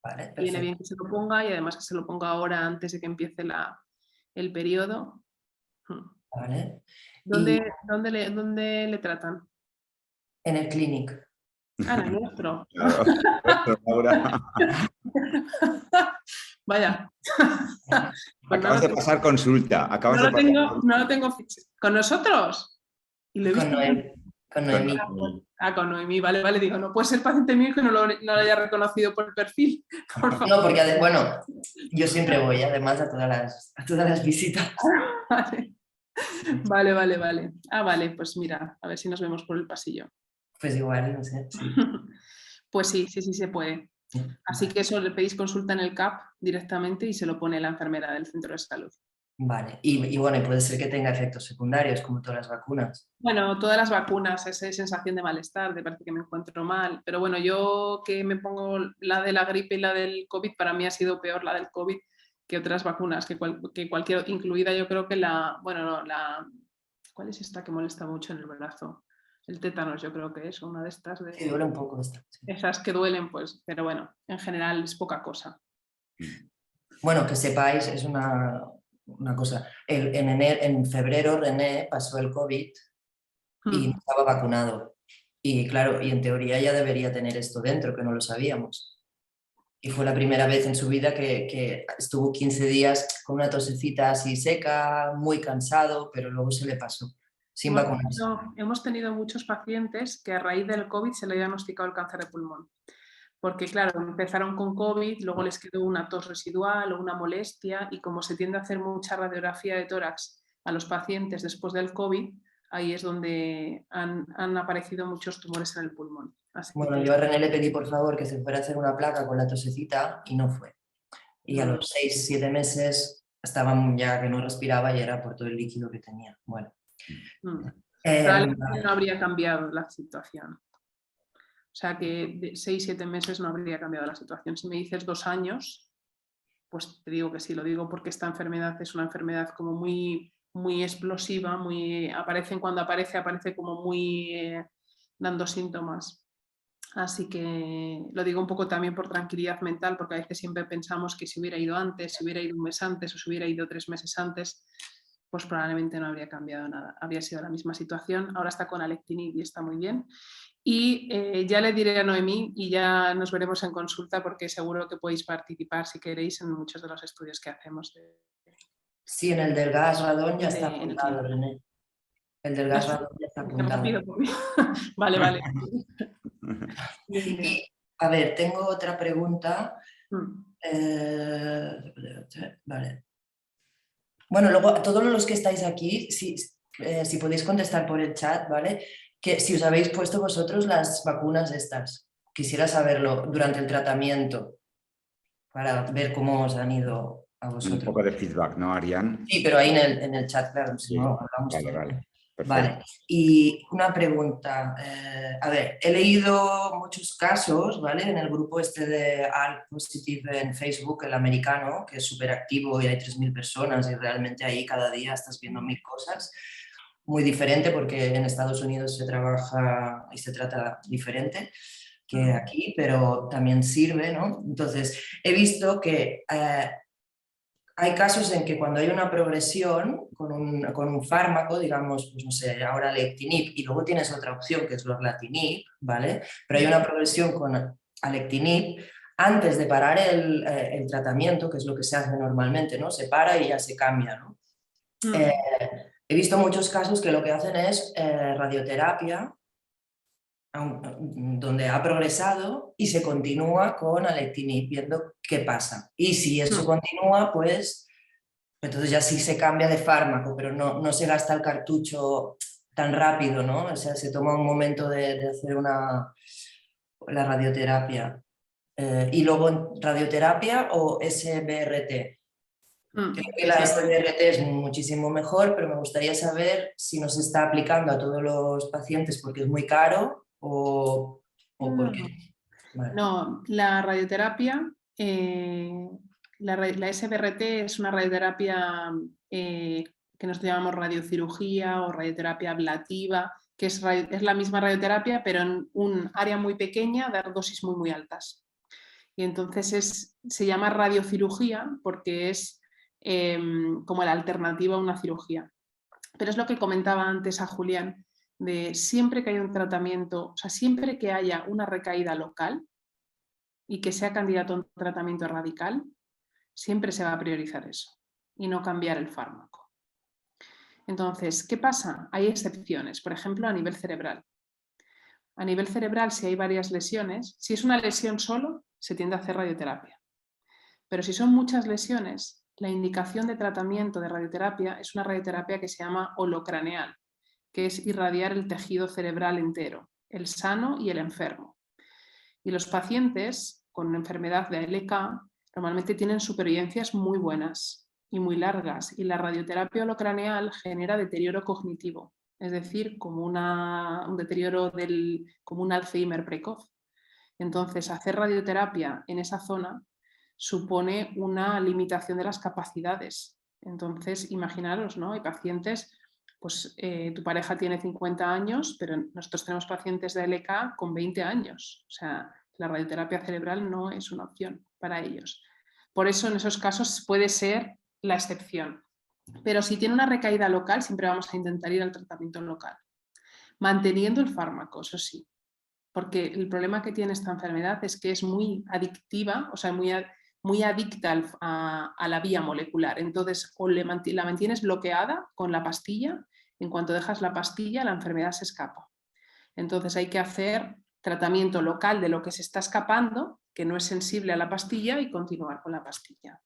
Vale, viene bien que se lo ponga y además que se lo ponga ahora antes de que empiece el periodo. Vale. ¿Dónde le tratan? En el clinic. Ah, en el nuestro. Laura. Vaya. Acabas de pasar consulta. No lo tengo fichado. ¿Con nosotros? Y lo he visto. Con Noemí. Con Noemí, vale, digo, no puede ser paciente mío que no lo haya reconocido por el perfil, por favor. No, porque bueno, yo siempre voy además a todas las visitas. Vale. Vale, pues mira, a ver si nos vemos por el pasillo. Pues igual, no sé, sí. Pues sí se puede. Así que eso, le pedís consulta en el CAP directamente y se lo pone la enfermera del centro de salud. Vale, y bueno, y puede ser que tenga efectos secundarios, como todas las vacunas. Bueno, todas las vacunas, esa sensación de malestar, de parece que me encuentro mal, pero bueno, yo que me pongo la de la gripe y la del COVID, para mí ha sido peor la del COVID que otras vacunas, que cualquier, incluida yo creo que ¿cuál es esta que molesta mucho en el brazo? El tétanos, yo creo que es una de estas. Sí, duele un poco esta. Sí. Esas que duelen, pues, pero bueno, en general es poca cosa. Bueno, que sepáis, es una cosa. En febrero René pasó el COVID y no estaba vacunado. Y claro, y en teoría ya debería tener esto dentro, que no lo sabíamos. Y fue la primera vez en su vida que estuvo 15 días con una tosecita así seca, muy cansado, pero luego se le pasó, sin vacunarse. Hemos tenido muchos pacientes que a raíz del COVID se le ha diagnosticado el cáncer de pulmón. Porque claro, empezaron con COVID, luego les quedó una tos residual o una molestia y como se tiende a hacer mucha radiografía de tórax a los pacientes después del COVID, ahí es donde han aparecido muchos tumores en el pulmón. Así bueno, yo a René le pedí por favor que se fuera a hacer una placa con la tosecita y no fue. Y a los 6-7 meses estaba ya que no respiraba y era por todo el líquido que tenía. Bueno. Probablemente no habría cambiado la situación. O sea que de 6-7 meses no habría cambiado la situación. Si me dices 2 años, pues te digo que sí, lo digo porque esta enfermedad es una enfermedad como muy, muy explosiva, cuando aparece como muy dando síntomas. Así que lo digo un poco también por tranquilidad mental, porque a veces siempre pensamos que si hubiera ido antes, si hubiera ido un mes antes o si hubiera ido 3 meses antes, pues probablemente no habría cambiado nada, habría sido la misma situación. Ahora está con Alectinib y está muy bien. Y ya le diré a Noemí y ya nos veremos en consulta porque seguro que podéis participar si queréis en muchos de los estudios que hacemos. Sí, en el del gas radón ya está apuntado, René. El del gas radón ya está apuntado. Vale. Y, a ver, tengo otra pregunta. Vale. Bueno, luego a todos los que estáis aquí, si podéis contestar por el chat, ¿vale? Que si os habéis puesto vosotros las vacunas estas. Quisiera saberlo durante el tratamiento para ver cómo os han ido a vosotros. Un poco de feedback, ¿no, Arián? Sí, pero ahí en el chat, claro, si no hablamos todo. Vale. Vale, y una pregunta, a ver, he leído muchos casos, ¿vale? En el grupo este de ALK Positive en Facebook, el americano, que es súper activo y hay 3.000 personas y realmente ahí cada día estás viendo 1.000 cosas. Muy diferente porque en Estados Unidos se trabaja y se trata diferente que aquí, pero también sirve, ¿no? Entonces, he visto que hay casos en que cuando hay una progresión con un fármaco, digamos, pues no sé, ahora Alectinib, y luego tienes otra opción que es Lorlatinib, ¿vale? Pero hay una progresión con Alectinib, antes de parar el tratamiento, que es lo que se hace normalmente, ¿no? Se para y ya se cambia, ¿no? He visto muchos casos que lo que hacen es radioterapia, donde ha progresado y se continúa con Alectinib viendo qué pasa. Y si eso continúa, pues entonces ya sí se cambia de fármaco, pero no se gasta el cartucho tan rápido, ¿no? O sea, se toma un momento de hacer la radioterapia. Y luego radioterapia o SBRT. Creo que la SBRT es muchísimo mejor, pero me gustaría saber si nos está aplicando a todos los pacientes porque es muy caro o por qué. Vale. No, la radioterapia, la SBRT es una radioterapia que nosotros llamamos radiocirugía o radioterapia ablativa, que es la misma radioterapia, pero en un área muy pequeña, dar dosis muy, muy altas. Y entonces se llama radiocirugía porque es como la alternativa a una cirugía. Pero es lo que comentaba antes a Julián, de siempre que haya un tratamiento, o sea, siempre que haya una recaída local y que sea candidato a un tratamiento radical, siempre se va a priorizar eso y no cambiar el fármaco. Entonces, ¿qué pasa? Hay excepciones, por ejemplo, a nivel cerebral. A nivel cerebral, si hay varias lesiones, si es una lesión solo, se tiende a hacer radioterapia. Pero si son muchas lesiones, la indicación de tratamiento de radioterapia es una radioterapia que se llama holocraneal, que es irradiar el tejido cerebral entero, el sano y el enfermo. Y los pacientes con enfermedad de ALK normalmente tienen supervivencias muy buenas y muy largas, y la radioterapia holocraneal genera deterioro cognitivo, es decir, como un deterioro como un Alzheimer precoz. Entonces, hacer radioterapia en esa zona supone una limitación de las capacidades. Entonces, imaginaros, ¿no? Hay pacientes, pues tu pareja tiene 50 años, pero nosotros tenemos pacientes de ALK con 20 años. O sea, la radioterapia cerebral no es una opción para ellos. Por eso, en esos casos puede ser la excepción. Pero si tiene una recaída local, siempre vamos a intentar ir al tratamiento local, manteniendo el fármaco, eso sí. Porque el problema que tiene esta enfermedad es que es muy adictiva, o sea, muy adicta a la vía molecular. Entonces, o la mantienes bloqueada con la pastilla, en cuanto dejas la pastilla, la enfermedad se escapa. Entonces, hay que hacer tratamiento local de lo que se está escapando, que no es sensible a la pastilla, y continuar con la pastilla.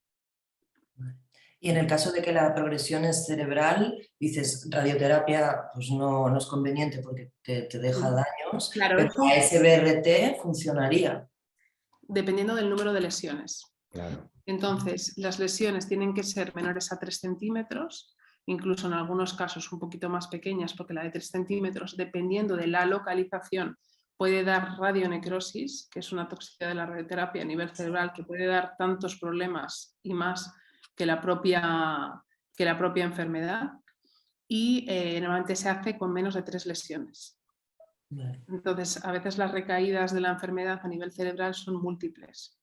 Y en el caso de que la progresión es cerebral, dices, radioterapia pues no es conveniente porque te deja daños, Claro, pero eso, la SBRT funcionaría. dependiendo del número de lesiones. Claro. Entonces, las lesiones tienen que ser menores a 3 centímetros, incluso en algunos casos un poquito más pequeñas, porque la de 3 centímetros, dependiendo de la localización, puede dar radionecrosis, que es una toxicidad de la radioterapia a nivel cerebral que puede dar tantos problemas y más que la propia enfermedad, y normalmente se hace con menos de 3 lesiones. Entonces, a veces las recaídas de la enfermedad a nivel cerebral son múltiples.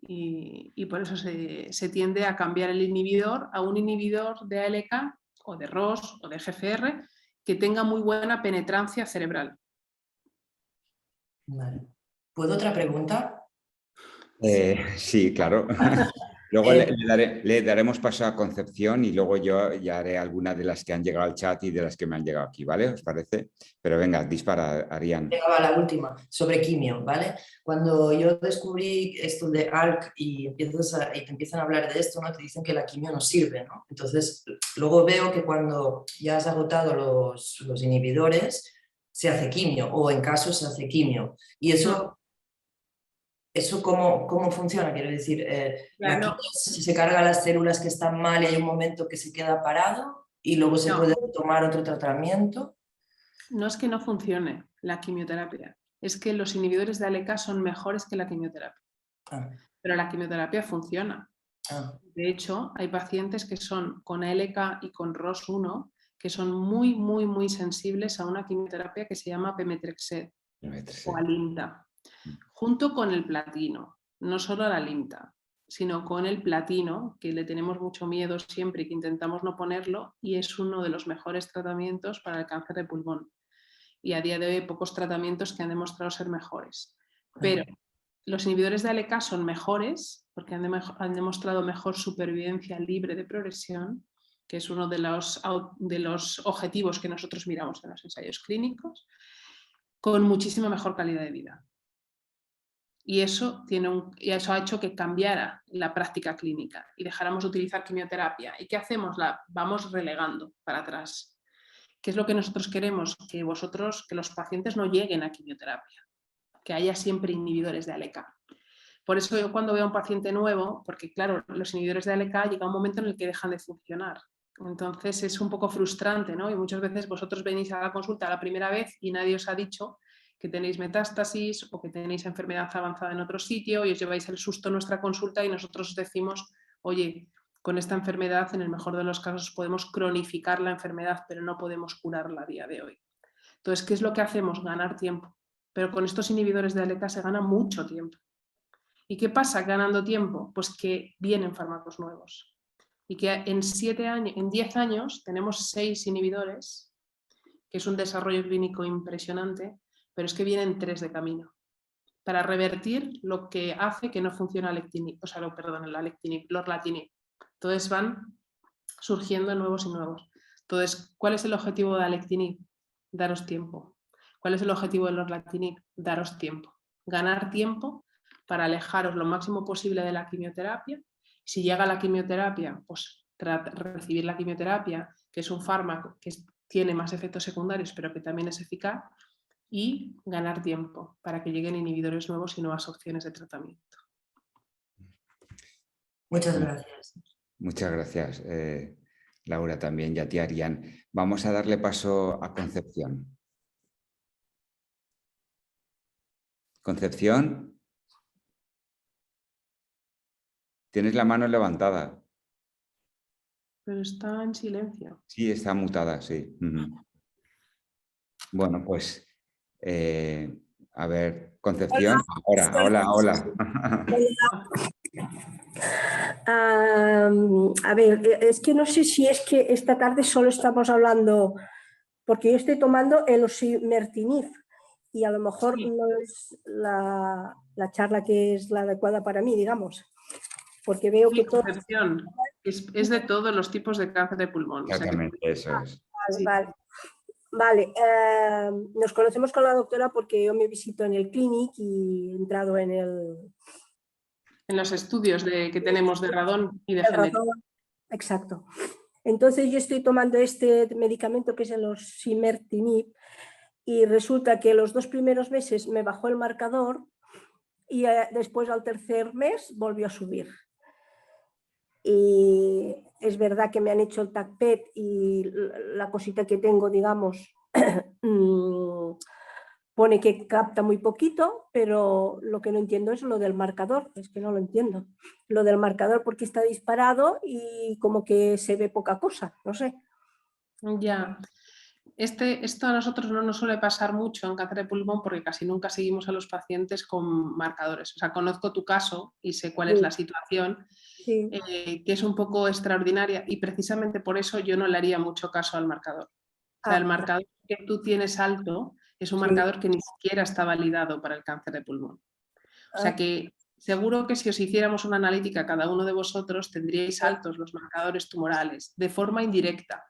Y por eso se tiende a cambiar el inhibidor a un inhibidor de ALK o de ROS o de GFR que tenga muy buena penetrancia cerebral. Vale. ¿Puedo otra pregunta? Sí, claro. Luego le daremos paso a Concepción y luego yo ya haré algunas de las que han llegado al chat y de las que me han llegado aquí, ¿vale? ¿Os parece? Pero venga, dispara, Arián. Venga, va, la última, sobre quimio, ¿vale? Cuando yo descubrí esto de ALK y te empiezan a hablar de esto, ¿no? Te dicen que la quimio no sirve, ¿no? Entonces, luego veo que cuando ya has agotado los inhibidores, se hace quimio, o en casos se hace quimio. Y eso ¿cómo funciona? Quiero decir, la quimio se carga las células que están mal y hay un momento que se queda parado y luego se puede tomar otro tratamiento. No es que no funcione la quimioterapia, es que los inhibidores de ALK son mejores que la quimioterapia. Pero la quimioterapia funciona. De hecho, hay pacientes que son con ALK y con ROS1 que son muy, muy, muy sensibles a una quimioterapia que se llama pemetrexed o Alimta, junto con el platino, no solo a la Alimta, sino con el platino, que le tenemos mucho miedo siempre y que intentamos no ponerlo, y es uno de los mejores tratamientos para el cáncer de pulmón. Y a día de hoy hay pocos tratamientos que han demostrado ser mejores. Pero los inhibidores de ALK son mejores porque han demostrado mejor supervivencia libre de progresión, que es uno de los objetivos que nosotros miramos en los ensayos clínicos, con muchísima mejor calidad de vida. Y eso ha hecho que cambiara la práctica clínica y dejáramos de utilizar quimioterapia. ¿Y qué hacemos? La vamos relegando para atrás. ¿Qué es lo que nosotros queremos? Que los pacientes no lleguen a quimioterapia, que haya siempre inhibidores de ALK. Por eso yo cuando veo a un paciente nuevo, porque claro, los inhibidores de ALK llega un momento en el que dejan de funcionar. Entonces es un poco frustrante, ¿no? Y muchas veces vosotros venís a la consulta la primera vez y nadie os ha dicho que tenéis metástasis o que tenéis enfermedad avanzada en otro sitio y os lleváis el susto a nuestra consulta y nosotros os decimos, oye, con esta enfermedad en el mejor de los casos podemos cronificar la enfermedad, pero no podemos curarla a día de hoy. Entonces, ¿qué es lo que hacemos? Ganar tiempo. Pero con estos inhibidores de ALK se gana mucho tiempo. ¿Y qué pasa ganando tiempo? Pues que vienen fármacos nuevos. Y que en 10 años tenemos 6 inhibidores, que es un desarrollo clínico impresionante, pero es que vienen 3 de camino para revertir lo que hace que no funcione lorlatinib. Entonces van surgiendo nuevos y nuevos. Entonces, ¿cuál es el objetivo de alectinib? Daros tiempo. ¿Cuál es el objetivo de los lorlatinib? Daros tiempo, ganar tiempo para alejaros lo máximo posible de la quimioterapia. Si llega la quimioterapia, pues recibir la quimioterapia, que es un fármaco que tiene más efectos secundarios, pero que también es eficaz, y ganar tiempo para que lleguen inhibidores nuevos y nuevas opciones de tratamiento. Muchas gracias. Muchas gracias, Laura, también, y a ti, Arián. Vamos a darle paso a Concepción. Concepción, tienes la mano levantada. Pero está en silencio. Sí, está mutada, sí. Bueno, pues, a ver, Concepción, hola. A ver, es que no sé si es que esta tarde solo estamos hablando, porque yo estoy tomando el osimertinib y a lo mejor Sí. no es la charla que es la adecuada para mí, digamos, porque veo que todo... Concepción, es de todos los tipos de cáncer de pulmón. O sea que... Exactamente, eso es. Vale, Sí. vale. Nos conocemos con la doctora porque yo me visito en el clinic y he entrado en En los estudios que tenemos de radón y de genética. Exacto. Entonces yo estoy tomando este medicamento que es el osimertinib y resulta que los 2 primeros meses me bajó el marcador y después al tercer mes volvió a subir. Y es verdad que me han hecho el TAC-PET y la cosita que tengo, digamos, pone que capta muy poquito, pero lo que no entiendo es lo del marcador, es que no lo entiendo. Lo del marcador porque está disparado y como que se ve poca cosa, no sé. Ya. Esto a nosotros no nos suele pasar mucho en cáncer de pulmón porque casi nunca seguimos a los pacientes con marcadores. O sea, conozco tu caso y sé cuál es la situación, Sí. Que es un poco extraordinaria y precisamente por eso yo no le haría mucho caso al marcador. O sea, el marcador que tú tienes alto es un marcador que ni siquiera está validado para el cáncer de pulmón. O sea que seguro que si os hiciéramos una analítica a cada uno de vosotros tendríais altos los marcadores tumorales de forma indirecta,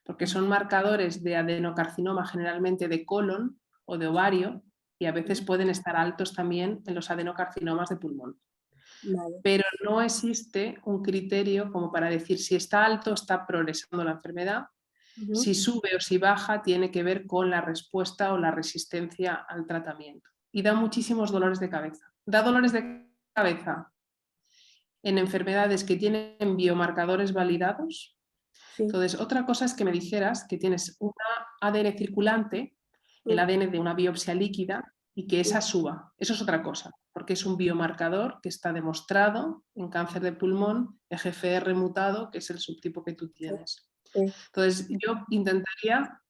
porque son marcadores de adenocarcinoma generalmente de colon o de ovario y a veces pueden estar altos también en los adenocarcinomas de pulmón. Vale. Pero no existe un criterio como para decir si está alto está progresando la enfermedad, si sube o si baja tiene que ver con la respuesta o la resistencia al tratamiento. Y da muchísimos dolores de cabeza. Da dolores de cabeza en enfermedades que tienen biomarcadores validados. Sí. Entonces, otra cosa es que me dijeras que tienes una ADN circulante, el ADN de una biopsia líquida, y que esa suba. Eso es otra cosa, porque es un biomarcador que está demostrado en cáncer de pulmón, EGFR mutado, que es el subtipo que tú tienes. Entonces, yo intentaría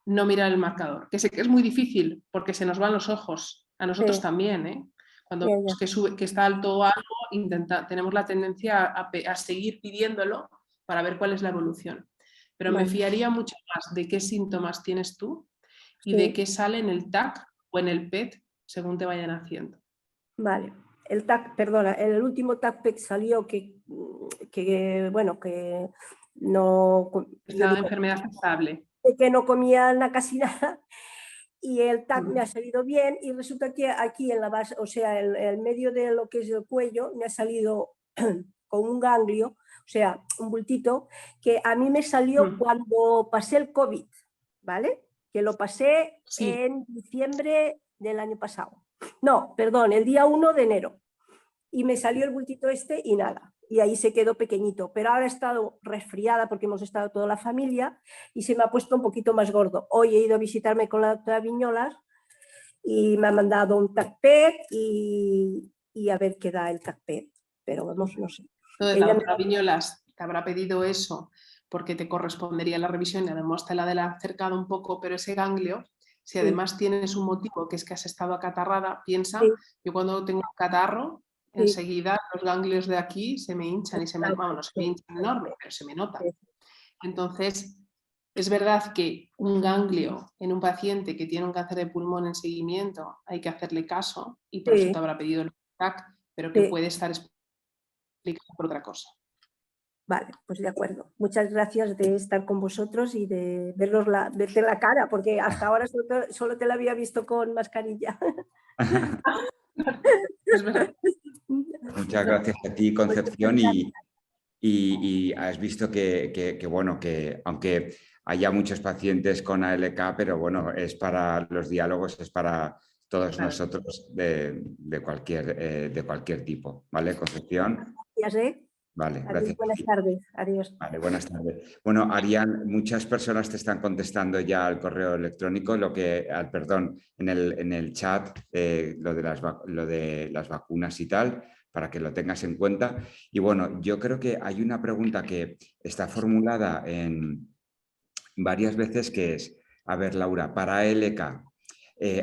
no mirar el marcador, que sé que es muy difícil porque se nos van los ojos, a nosotros también, ¿eh? Cuando vemos que está alto o algo, tenemos la tendencia a seguir pidiéndolo para ver cuál es la evolución. Pero me fiaría mucho más de qué síntomas tienes tú y de qué sale en el TAC o en el PET según te vayan haciendo. Vale. El TAC, perdona, el último TAC-PET salió que bueno, que no... Estado de enfermedad estable. Que no comía casi nada y el TAC me ha salido bien y resulta que aquí en la base, o sea, el medio de lo que es el cuello me ha salido con un ganglio, o sea, un bultito, que a mí me salió cuando pasé el COVID, ¿vale? Que lo pasé en diciembre del año pasado. No, perdón, el día 1 de enero. Y me salió el bultito este y nada. Y ahí se quedó pequeñito. Pero ahora he estado resfriada porque hemos estado toda la familia y se me ha puesto un poquito más gordo. Hoy he ido a visitarme con la doctora Viñolas y me ha mandado un TAC-PET y a ver qué da el TAC-PET. Pero vamos, no sé. Entonces, la doctora Viñolas te habrá pedido eso porque te correspondería la revisión y además te la ha acercado un poco, pero ese ganglio, si además tienes un motivo que es que has estado acatarrada, piensa, yo cuando tengo un catarro, enseguida los ganglios de aquí se me hinchan y se me hinchan enorme, pero se me nota. Entonces, es verdad que un ganglio en un paciente que tiene un cáncer de pulmón en seguimiento hay que hacerle caso y por eso te habrá pedido el TAC, pero que puede estar explicado por otra cosa. Vale, pues de acuerdo. Muchas gracias de estar con vosotros y de verte la cara, porque hasta ahora solo te la había visto con mascarilla. Es verdad. Muchas gracias a ti, Concepción, y has visto bueno, que aunque haya muchos pacientes con ALK, pero bueno, es para los diálogos, es para todos nosotros de cualquier tipo, ¿vale, Concepción? Gracias, Vale, Adiós, gracias. buenas tardes. Adiós. Vale, buenas tardes. Bueno, Arián, muchas personas te están contestando ya al correo electrónico, perdón, en el chat, lo de las vacunas y tal, para que lo tengas en cuenta. Y bueno, yo creo que hay una pregunta que está formulada en varias veces que es, a ver, Laura, para ALK,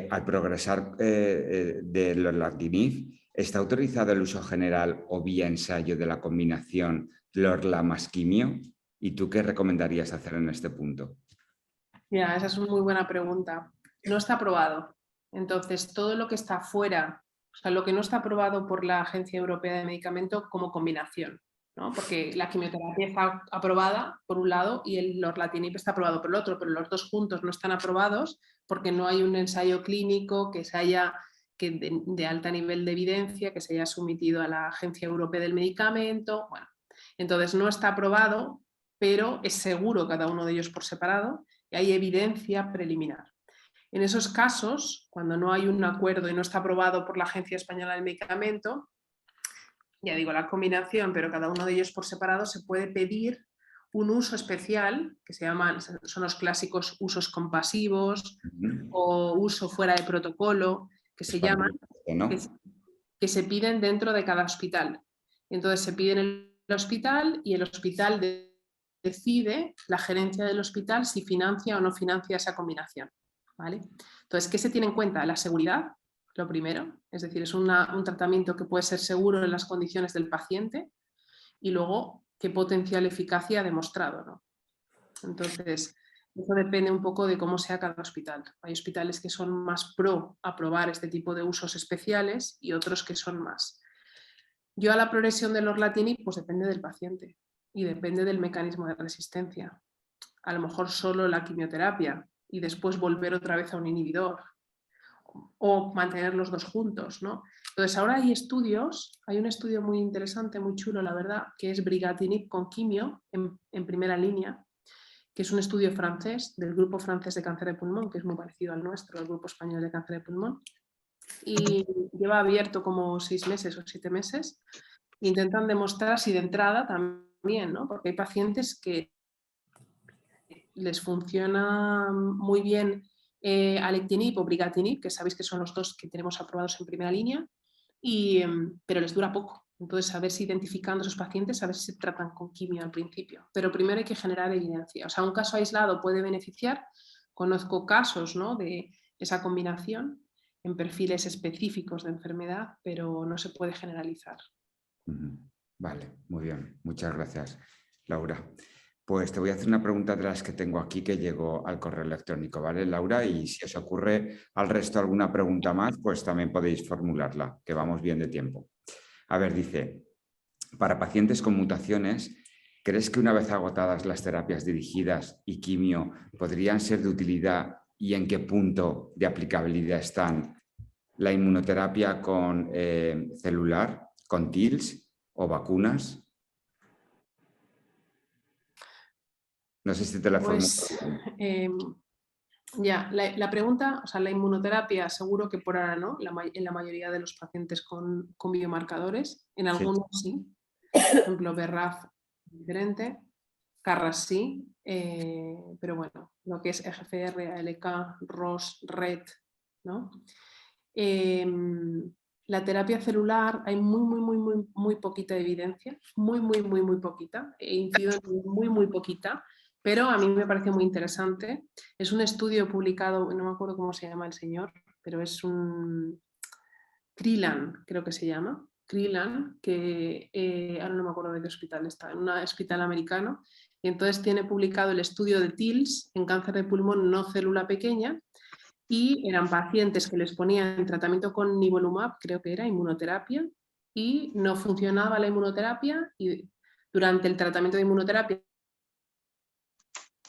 al progresar de lorlatinib, ¿está autorizado el uso general o vía ensayo de la combinación lorla más quimio? ¿Y tú qué recomendarías hacer en este punto? Mira, esa es una muy buena pregunta. No está aprobado. Entonces, todo lo que está fuera, o sea, lo que no está aprobado por la Agencia Europea de Medicamento como combinación, ¿no? Porque la quimioterapia está aprobada por un lado y el lorlatinib está aprobado por el otro, pero los dos juntos no están aprobados porque no hay un ensayo clínico de alto nivel de evidencia que se haya sometido a la Agencia Europea del Medicamento. Bueno, entonces no está aprobado, pero es seguro cada uno de ellos por separado y hay evidencia preliminar. En esos casos, cuando no hay un acuerdo y no está aprobado por la Agencia Española del Medicamento, ya digo la combinación, pero cada uno de ellos por separado, se puede pedir un uso especial, que son los clásicos usos compasivos o uso fuera de protocolo, que se llaman, ¿no? que se piden dentro de cada hospital. Entonces se pide en el hospital y el hospital decide, la gerencia del hospital, si financia o no financia esa combinación. ¿Vale? Entonces, ¿qué se tiene en cuenta? La seguridad, lo primero, es decir, es un tratamiento que puede ser seguro en las condiciones del paciente y luego qué potencial eficacia ha demostrado, ¿no? Entonces, eso depende un poco de cómo sea cada hospital. Hay hospitales que son más pro aprobar este tipo de usos especiales y otros que son más. Yo a la progresión del lorlatinib, pues depende del paciente y depende del mecanismo de resistencia. A lo mejor solo la quimioterapia y después volver otra vez a un inhibidor o mantener los dos juntos, ¿no? Entonces ahora hay un estudio muy interesante, muy chulo, la verdad, que es brigatinib con quimio en primera línea, que es un estudio francés del Grupo Francés de Cáncer de Pulmón, que es muy parecido al nuestro, el Grupo Español de Cáncer de Pulmón, y lleva abierto como 6 meses o 7 meses. Intentan demostrar si de entrada también, ¿no? Porque hay pacientes que les funciona muy bien alectinib o brigatinib, que sabéis que son los dos que tenemos aprobados en primera línea, pero les dura poco. Entonces, a ver si identificando a esos pacientes, a ver si se tratan con quimio al principio. Pero primero hay que generar evidencia. O sea, un caso aislado puede beneficiar. Conozco casos, ¿no?, de esa combinación en perfiles específicos de enfermedad, pero no se puede generalizar. Vale, muy bien. Muchas gracias, Laura. Pues te voy a hacer una pregunta de las que tengo aquí que llegó al correo electrónico, ¿vale, Laura? Y si os ocurre al resto alguna pregunta más, pues también podéis formularla, que vamos bien de tiempo. A ver, dice, para pacientes con mutaciones, ¿crees que una vez agotadas las terapias dirigidas y quimio podrían ser de utilidad y en qué punto de aplicabilidad están la inmunoterapia con celular, con TILs o vacunas? No sé si te la formulo. La pregunta, o sea, la inmunoterapia seguro que por ahora no, en la mayoría de los pacientes con biomarcadores, en algunos sí. Por ejemplo, BRAF diferente, CARRAS sí, pero bueno, lo que es EGFR, ALK, ROS, RET, ¿no? La terapia celular hay muy poquita evidencia, muy poquita, he incidido en muy poquita, pero a mí me parece muy interesante. Es un estudio publicado, no me acuerdo cómo se llama el señor, pero es un Krilan, creo que se llama, Krilan, que ahora no me acuerdo de qué hospital está, en un hospital americano, y entonces tiene publicado el estudio de TILs en cáncer de pulmón no célula pequeña, y eran pacientes que les ponían tratamiento con nivolumab, creo que era inmunoterapia, y no funcionaba la inmunoterapia y Durante el tratamiento de inmunoterapia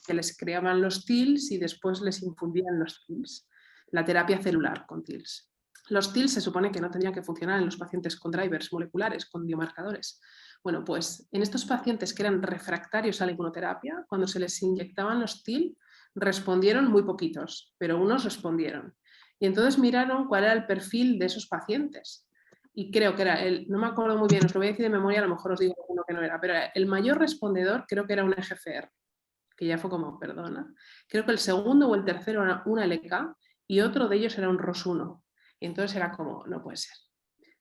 que les creaban los TILs y después les infundían los TILs, la terapia celular con TILs. Los TILs se supone que no tendrían que funcionar en los pacientes con drivers moleculares, con biomarcadores. Bueno, pues en estos pacientes que eran refractarios a la inmunoterapia, cuando se les inyectaban los TIL, respondieron muy poquitos, pero unos respondieron. Y entonces miraron cuál era el perfil de esos pacientes. Y creo que era no me acuerdo muy bien, os lo voy a decir de memoria, a lo mejor os digo uno que no era, pero el mayor respondedor creo que era un EGFR, que ya fue como, perdona. Creo que el segundo o el tercero era una LK y otro de ellos era un ROS1. Y entonces era como, no puede ser.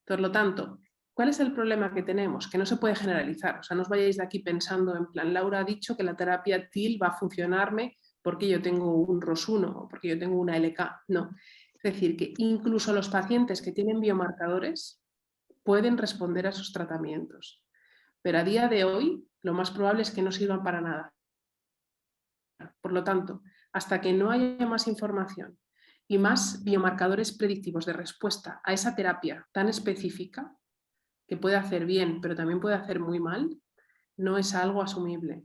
Por lo tanto, ¿cuál es el problema que tenemos? Que no se puede generalizar. O sea, no os vayáis de aquí pensando en plan, Laura ha dicho que la terapia TIL va a funcionarme porque yo tengo un ROS1 o porque yo tengo una LK. No. Es decir, que incluso los pacientes que tienen biomarcadores pueden responder a esos tratamientos. Pero a día de hoy, lo más probable es que no sirvan para nada. Por lo tanto, hasta que no haya más información y más biomarcadores predictivos de respuesta a esa terapia tan específica, que puede hacer bien, pero también puede hacer muy mal, no es algo asumible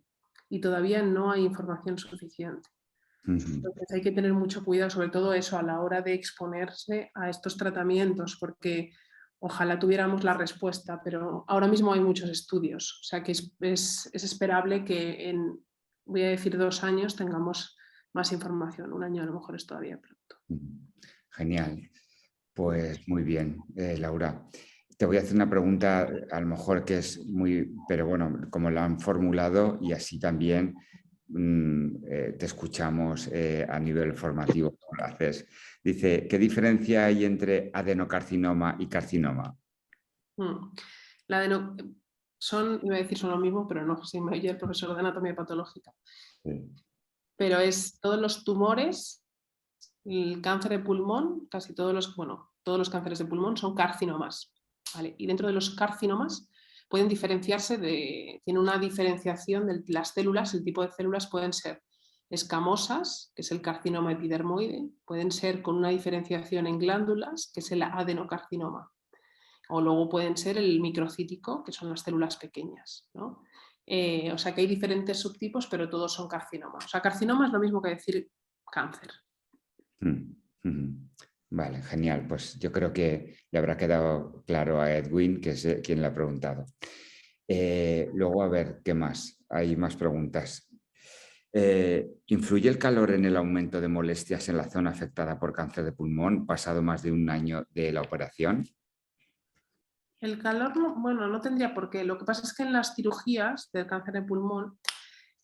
y todavía no hay información suficiente. Entonces hay que tener mucho cuidado, sobre todo eso, a la hora de exponerse a estos tratamientos, porque ojalá tuviéramos la respuesta, pero ahora mismo hay muchos estudios, o sea que es esperable que en, voy a decir, 2 años tengamos más información. 1 año a lo mejor es todavía pronto. Genial. Pues muy bien, Laura. Te voy a hacer una pregunta, a lo mejor que es muy, pero bueno, como la han formulado y así también te escuchamos a nivel formativo como lo haces. Dice, ¿qué diferencia hay entre adenocarcinoma y carcinoma? Son, iba a decir son lo mismo, pero no, si me oye el profesor de anatomía patológica. Sí. Pero es todos los tumores, el cáncer de pulmón, casi todos los cánceres de pulmón son carcinomas, ¿vale? Y dentro de los carcinomas pueden diferenciarse tiene una diferenciación de las células, el tipo de células pueden ser escamosas, que es el carcinoma epidermoide, pueden ser con una diferenciación en glándulas, que es el adenocarcinoma, o luego pueden ser el microcítico, que son las células pequeñas, ¿no? O sea que hay diferentes subtipos, pero todos son carcinomas. O sea, carcinoma es lo mismo que decir cáncer. Vale, genial. Pues yo creo que le habrá quedado claro a Edwin, que es quien le ha preguntado. Luego, a ver, ¿qué más? Hay más preguntas. ¿Influye el calor en el aumento de molestias en la zona afectada por cáncer de pulmón pasado más de 1 año de la operación? El calor, no tendría por qué. Lo que pasa es que en las cirugías del cáncer de pulmón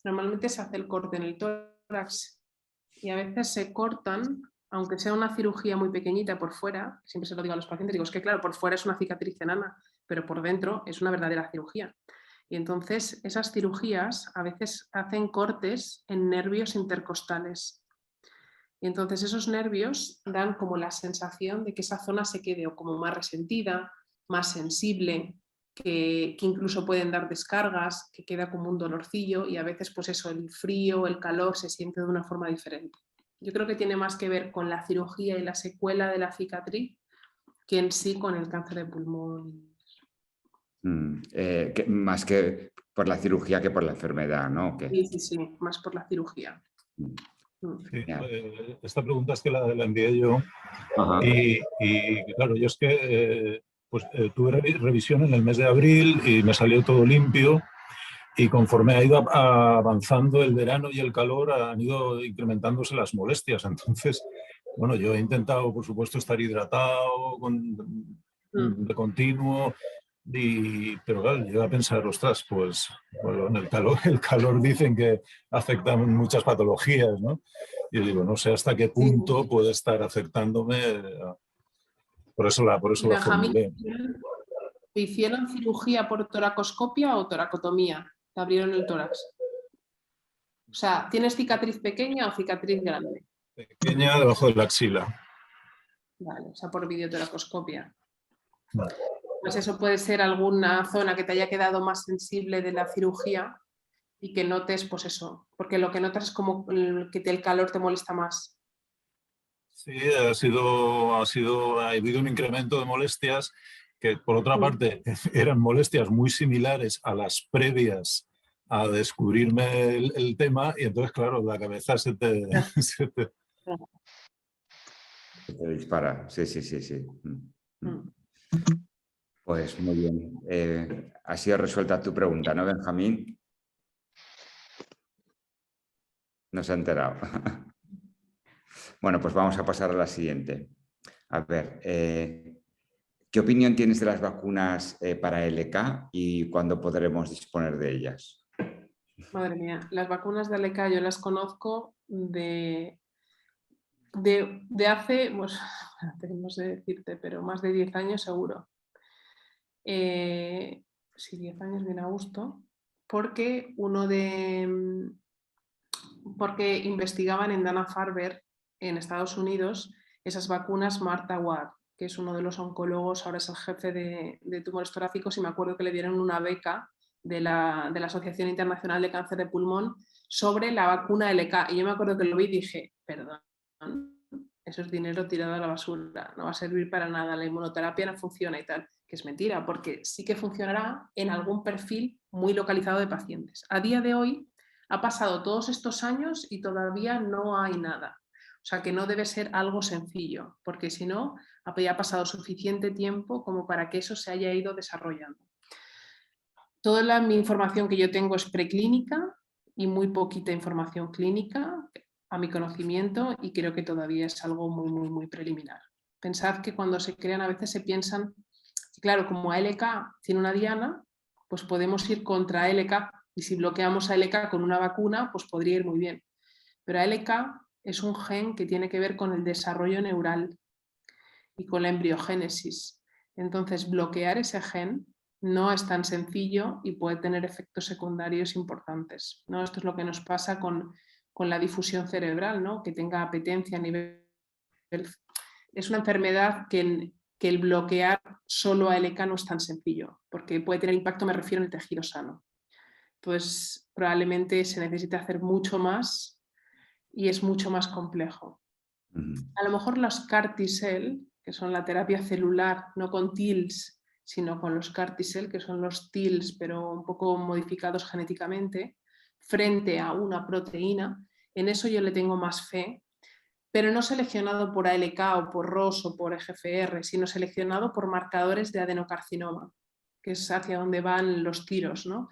normalmente se hace el corte en el tórax y a veces se cortan, aunque sea una cirugía muy pequeñita por fuera, siempre se lo digo a los pacientes, digo, es que claro, por fuera es una cicatriz enana, pero por dentro es una verdadera cirugía. Y entonces esas cirugías a veces hacen cortes en nervios intercostales. Y entonces esos nervios dan como la sensación de que esa zona se quede o como más resentida, más sensible, que incluso pueden dar descargas, que queda como un dolorcillo y a veces pues eso, el frío, el calor se siente de una forma diferente. Yo creo que tiene más que ver con la cirugía y la secuela de la cicatriz que en sí con el cáncer de pulmón. Más que por la cirugía que por la enfermedad, ¿no? Sí, más por la cirugía. Sí, esta pregunta es que la envié yo. Y claro, yo es que tuve revisión en el mes de abril y me salió todo limpio y conforme ha ido avanzando el verano y el calor han ido incrementándose las molestias. Entonces, bueno, yo he intentado, por supuesto, estar hidratado de continuo. Pero claro, llego a pensar, ostras, pues bueno, en el calor dicen que afectan muchas patologías, ¿no? Y yo digo, no sé hasta qué punto puede estar afectándome. Por eso la formulé. ¿Te hicieron cirugía por toracoscopia o toracotomía? ¿Te abrieron el tórax? O sea, ¿tienes cicatriz pequeña o cicatriz grande? Pequeña debajo de la axila. Vale, o sea, por videotoracoscopia. Vale. Pues eso puede ser alguna zona que te haya quedado más sensible de la cirugía y que notes, pues eso, porque lo que notas es como que el calor te molesta más. Sí, ha habido un incremento de molestias que por otra parte eran molestias muy similares a las previas a descubrirme el tema, y entonces, claro, la cabeza se te dispara. Sí, sí, sí, sí. Pues muy bien. Ha sido resuelta tu pregunta, ¿no, Benjamín? No se ha enterado. Bueno, pues vamos a pasar a la siguiente. A ver, ¿qué opinión tienes de las vacunas para LK y cuándo podremos disponer de ellas? Madre mía, las vacunas de LK yo las conozco de hace, pues, tenemos que decirte, pero más de 10 años seguro. Sí, 10 años bien a gusto, porque porque investigaban en Dana-Farber en Estados Unidos esas vacunas Martha Ward, que es uno de los oncólogos, ahora es el jefe de tumores torácicos, y me acuerdo que le dieron una beca de la Asociación Internacional de Cáncer de Pulmón sobre la vacuna LK. Y yo me acuerdo que lo vi y dije, perdón, eso es dinero tirado a la basura, no va a servir para nada, la inmunoterapia no funciona y tal, que es mentira, porque sí que funcionará en algún perfil muy localizado de pacientes. A día de hoy ha pasado todos estos años y todavía no hay nada. O sea que no debe ser algo sencillo, porque si no, había pasado suficiente tiempo como para que eso se haya ido desarrollando. Toda mi información que yo tengo es preclínica y muy poquita información clínica a mi conocimiento, y creo que todavía es algo muy, muy, muy preliminar. Pensad que cuando se crean a veces se piensan, claro, como ALK tiene una diana, pues podemos ir contra ALK, y si bloqueamos a ALK con una vacuna, pues podría ir muy bien. Pero ALK es un gen que tiene que ver con el desarrollo neural y con la embriogénesis. Entonces, bloquear ese gen no es tan sencillo y puede tener efectos secundarios importantes, ¿no? Esto es lo que nos pasa con la difusión cerebral, ¿no? Que tenga apetencia a nivel... Es una enfermedad que el bloquear solo a LK no es tan sencillo, porque puede tener impacto, me refiero, en el tejido sano. Pues probablemente se necesita hacer mucho más y es mucho más complejo. A lo mejor los CAR T-cell, que son la terapia celular, no con TILs, sino con los CAR T-cell, que son los TILs, pero un poco modificados genéticamente, frente a una proteína, en eso yo le tengo más fe, pero no seleccionado por ALK o por ROS o por EGFR, sino seleccionado por marcadores de adenocarcinoma, que es hacia donde van los tiros, ¿no?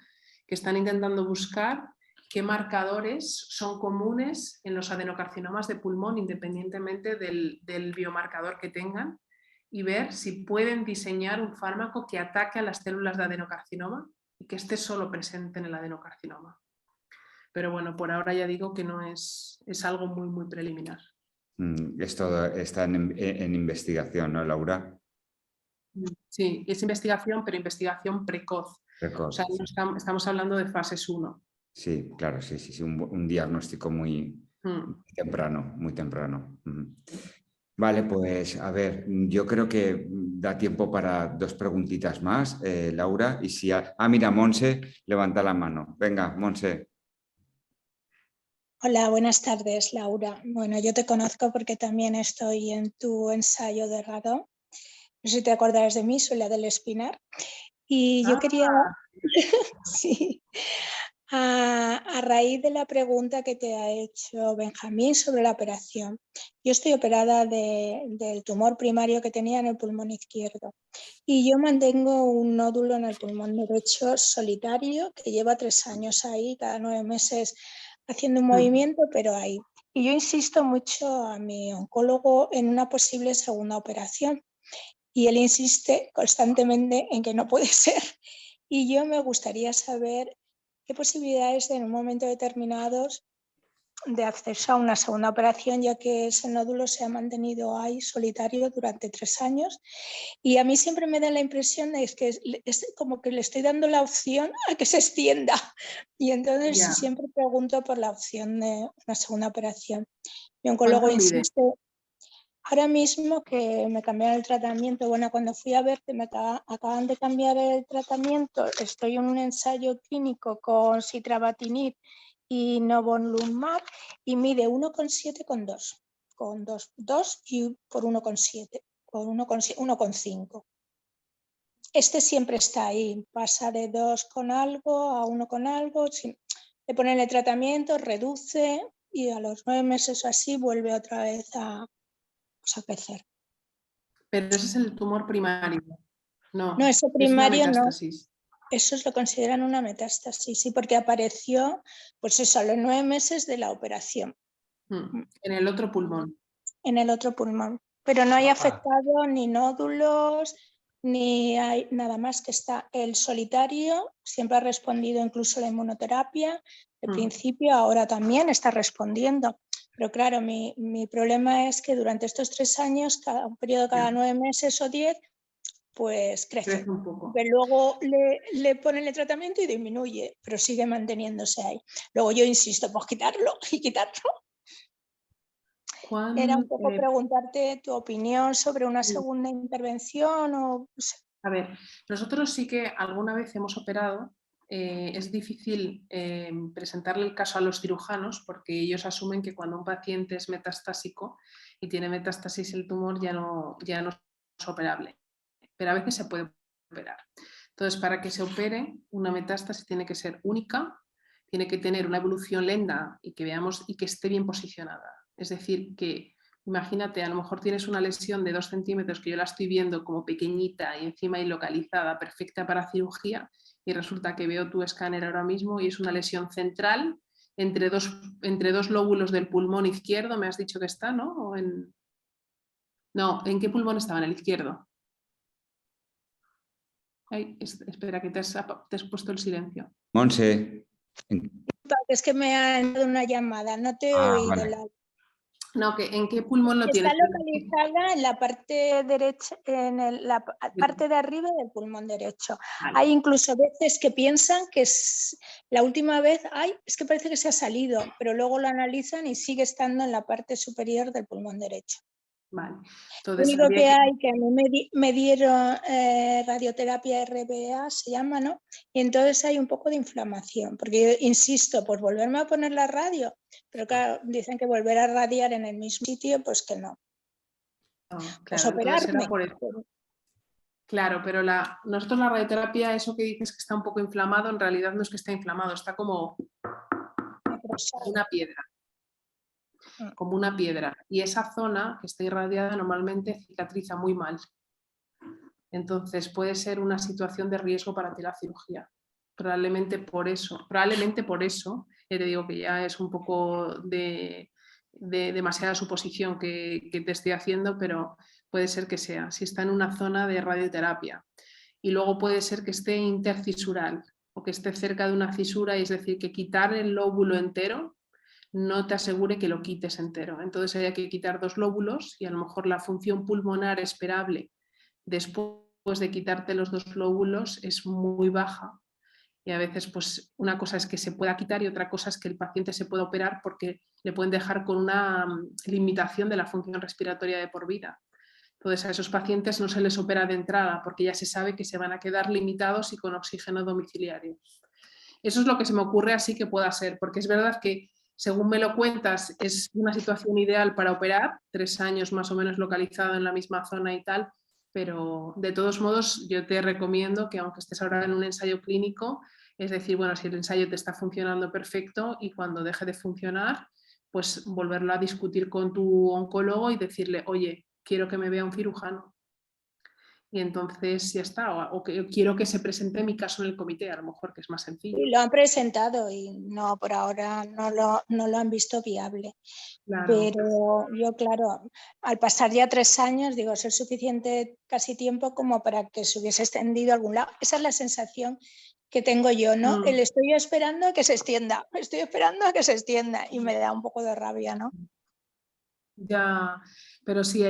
Que están intentando buscar qué marcadores son comunes en los adenocarcinomas de pulmón, independientemente del biomarcador que tengan, y ver si pueden diseñar un fármaco que ataque a las células de adenocarcinoma y que esté solo presente en el adenocarcinoma. Pero bueno, por ahora ya digo que no es algo muy, muy preliminar. Esto está en investigación, ¿no, Laura? Sí, es investigación, pero investigación precoz. O sea, Sí. estamos hablando de fases 1. Sí, claro, sí, sí, sí. Un diagnóstico muy temprano, muy temprano. Vale, pues a ver, yo creo que da tiempo para 2 preguntitas más, Laura. Y si mira, Monse levanta la mano. Venga, Monse. Hola, buenas tardes, Laura. Bueno, yo te conozco porque también estoy en tu ensayo de Radon. No sé si te acordarás de mí, soy la del Espinar. Y yo quería, sí, a raíz de la pregunta que te ha hecho Benjamín sobre la operación. Yo estoy operada del tumor primario que tenía en el pulmón izquierdo. Y yo mantengo un nódulo en el pulmón derecho solitario que lleva 3 años ahí, cada 9 meses haciendo un movimiento, pero ahí. Y yo insisto mucho a mi oncólogo en una posible segunda operación. Y él insiste constantemente en que no puede ser. Y yo me gustaría saber qué posibilidades en un momento determinado de acceso a una segunda operación, ya que ese nódulo se ha mantenido ahí solitario durante 3 años. Y a mí siempre me da la impresión de que es como que le estoy dando la opción a que se extienda. Y entonces siempre pregunto por la opción de una segunda operación. Mi oncólogo insiste. Ahora mismo que me cambiaron el tratamiento, bueno, cuando fui a verte me acaban de cambiar el tratamiento, estoy en un ensayo clínico con sitrabatinib y novolumab y mide 1,7 con 2, con 2 y por 1,7, con 1,5. este siempre está ahí, pasa de 2 con algo a 1 con algo, le ponen el tratamiento, reduce y a los 9 meses o así vuelve otra vez a crecer. Pero ese es el tumor primario. No, ese es una primario no. metástasis. Eso lo consideran una metástasis, sí, porque apareció, pues eso, a los 9 meses de la operación. En el otro pulmón. En el otro pulmón. Pero no hay afectado ni nódulos, ni hay nada más, que está el solitario, siempre ha respondido incluso a la inmunoterapia, al principio, ahora también está respondiendo. Pero claro, mi problema es que durante estos 3 años, un periodo cada 9 meses o 10, pues crece un poco. Pero luego le ponen el tratamiento y disminuye, pero sigue manteniéndose ahí. Luego yo insisto, pues quitarlo y quitarlo. Era un poco preguntarte tu opinión sobre una segunda intervención o... No sé. A ver, nosotros sí que alguna vez hemos operado. Es difícil presentarle el caso a los cirujanos porque ellos asumen que cuando un paciente es metastásico y tiene metástasis el tumor ya no es operable, pero a veces se puede operar. Entonces, para que se opere, una metástasis tiene que ser única, tiene que tener una evolución lenta y que veamos y que esté bien posicionada. Es decir, que imagínate, a lo mejor tienes una lesión de 2 centímetros que yo la estoy viendo como pequeñita y encima ilocalizada, perfecta para cirugía, y resulta que veo tu escáner ahora mismo y es una lesión central entre dos lóbulos del pulmón izquierdo, me has dicho que está, ¿no? No, ¿en qué pulmón estaba? En el izquierdo. Ay, espera, que te has puesto el silencio. Monse. Es que me ha entrado una llamada, no te he oído. Vale. No, ¿en qué pulmón lo tienes? Está localizada en la parte derecha, en la parte de arriba del pulmón derecho. Vale. Hay incluso veces que piensan que la última vez, es que parece que se ha salido, pero luego lo analizan y sigue estando en la parte superior del pulmón derecho. Vale. Entonces, lo único que hay que a mí me dieron radioterapia RBA, se llama, ¿no? Y entonces hay un poco de inflamación, porque yo insisto, por volverme a poner la radio, pero claro, dicen que volver a radiar en el mismo sitio, pues que no. Claro, pues operarme. Por eso. Claro, pero nosotros la radioterapia, eso que dices que está un poco inflamado, en realidad no es que esté inflamado, está como una piedra. Como una piedra, y esa zona que está irradiada normalmente cicatriza muy mal. Entonces puede ser una situación de riesgo para ti la cirugía. Probablemente por eso, te digo que ya es un poco de demasiada suposición que te estoy haciendo, pero puede ser que sea, si está en una zona de radioterapia. Y luego puede ser que esté intercisural o que esté cerca de una cisura, y es decir, que quitar el lóbulo entero no te asegure que lo quites entero. Entonces hay que quitar 2 lóbulos y a lo mejor la función pulmonar esperable después de quitarte los 2 lóbulos es muy baja. Y a veces pues una cosa es que se pueda quitar y otra cosa es que el paciente se pueda operar porque le pueden dejar con una limitación de la función respiratoria de por vida. Entonces a esos pacientes no se les opera de entrada porque ya se sabe que se van a quedar limitados y con oxígeno domiciliario. Eso es lo que se me ocurre así que pueda ser, porque es verdad que según me lo cuentas, es una situación ideal para operar, 3 años más o menos localizado en la misma zona y tal, pero de todos modos yo te recomiendo que aunque estés ahora en un ensayo clínico, es decir, bueno, si el ensayo te está funcionando perfecto y cuando deje de funcionar, pues volverlo a discutir con tu oncólogo y decirle, oye, quiero que me vea un cirujano. Y entonces ya está, o que quiero que se presente mi caso en el comité, a lo mejor, que es más sencillo. Y lo han presentado y no, por ahora no lo han visto viable. Claro. Pero yo, claro, al pasar ya 3 años, digo, es el suficiente casi tiempo como para que se hubiese extendido a algún lado. Esa es la sensación que tengo yo, ¿no? Estoy esperando a que se extienda, y me da un poco de rabia, ¿no? Ya, pero sí,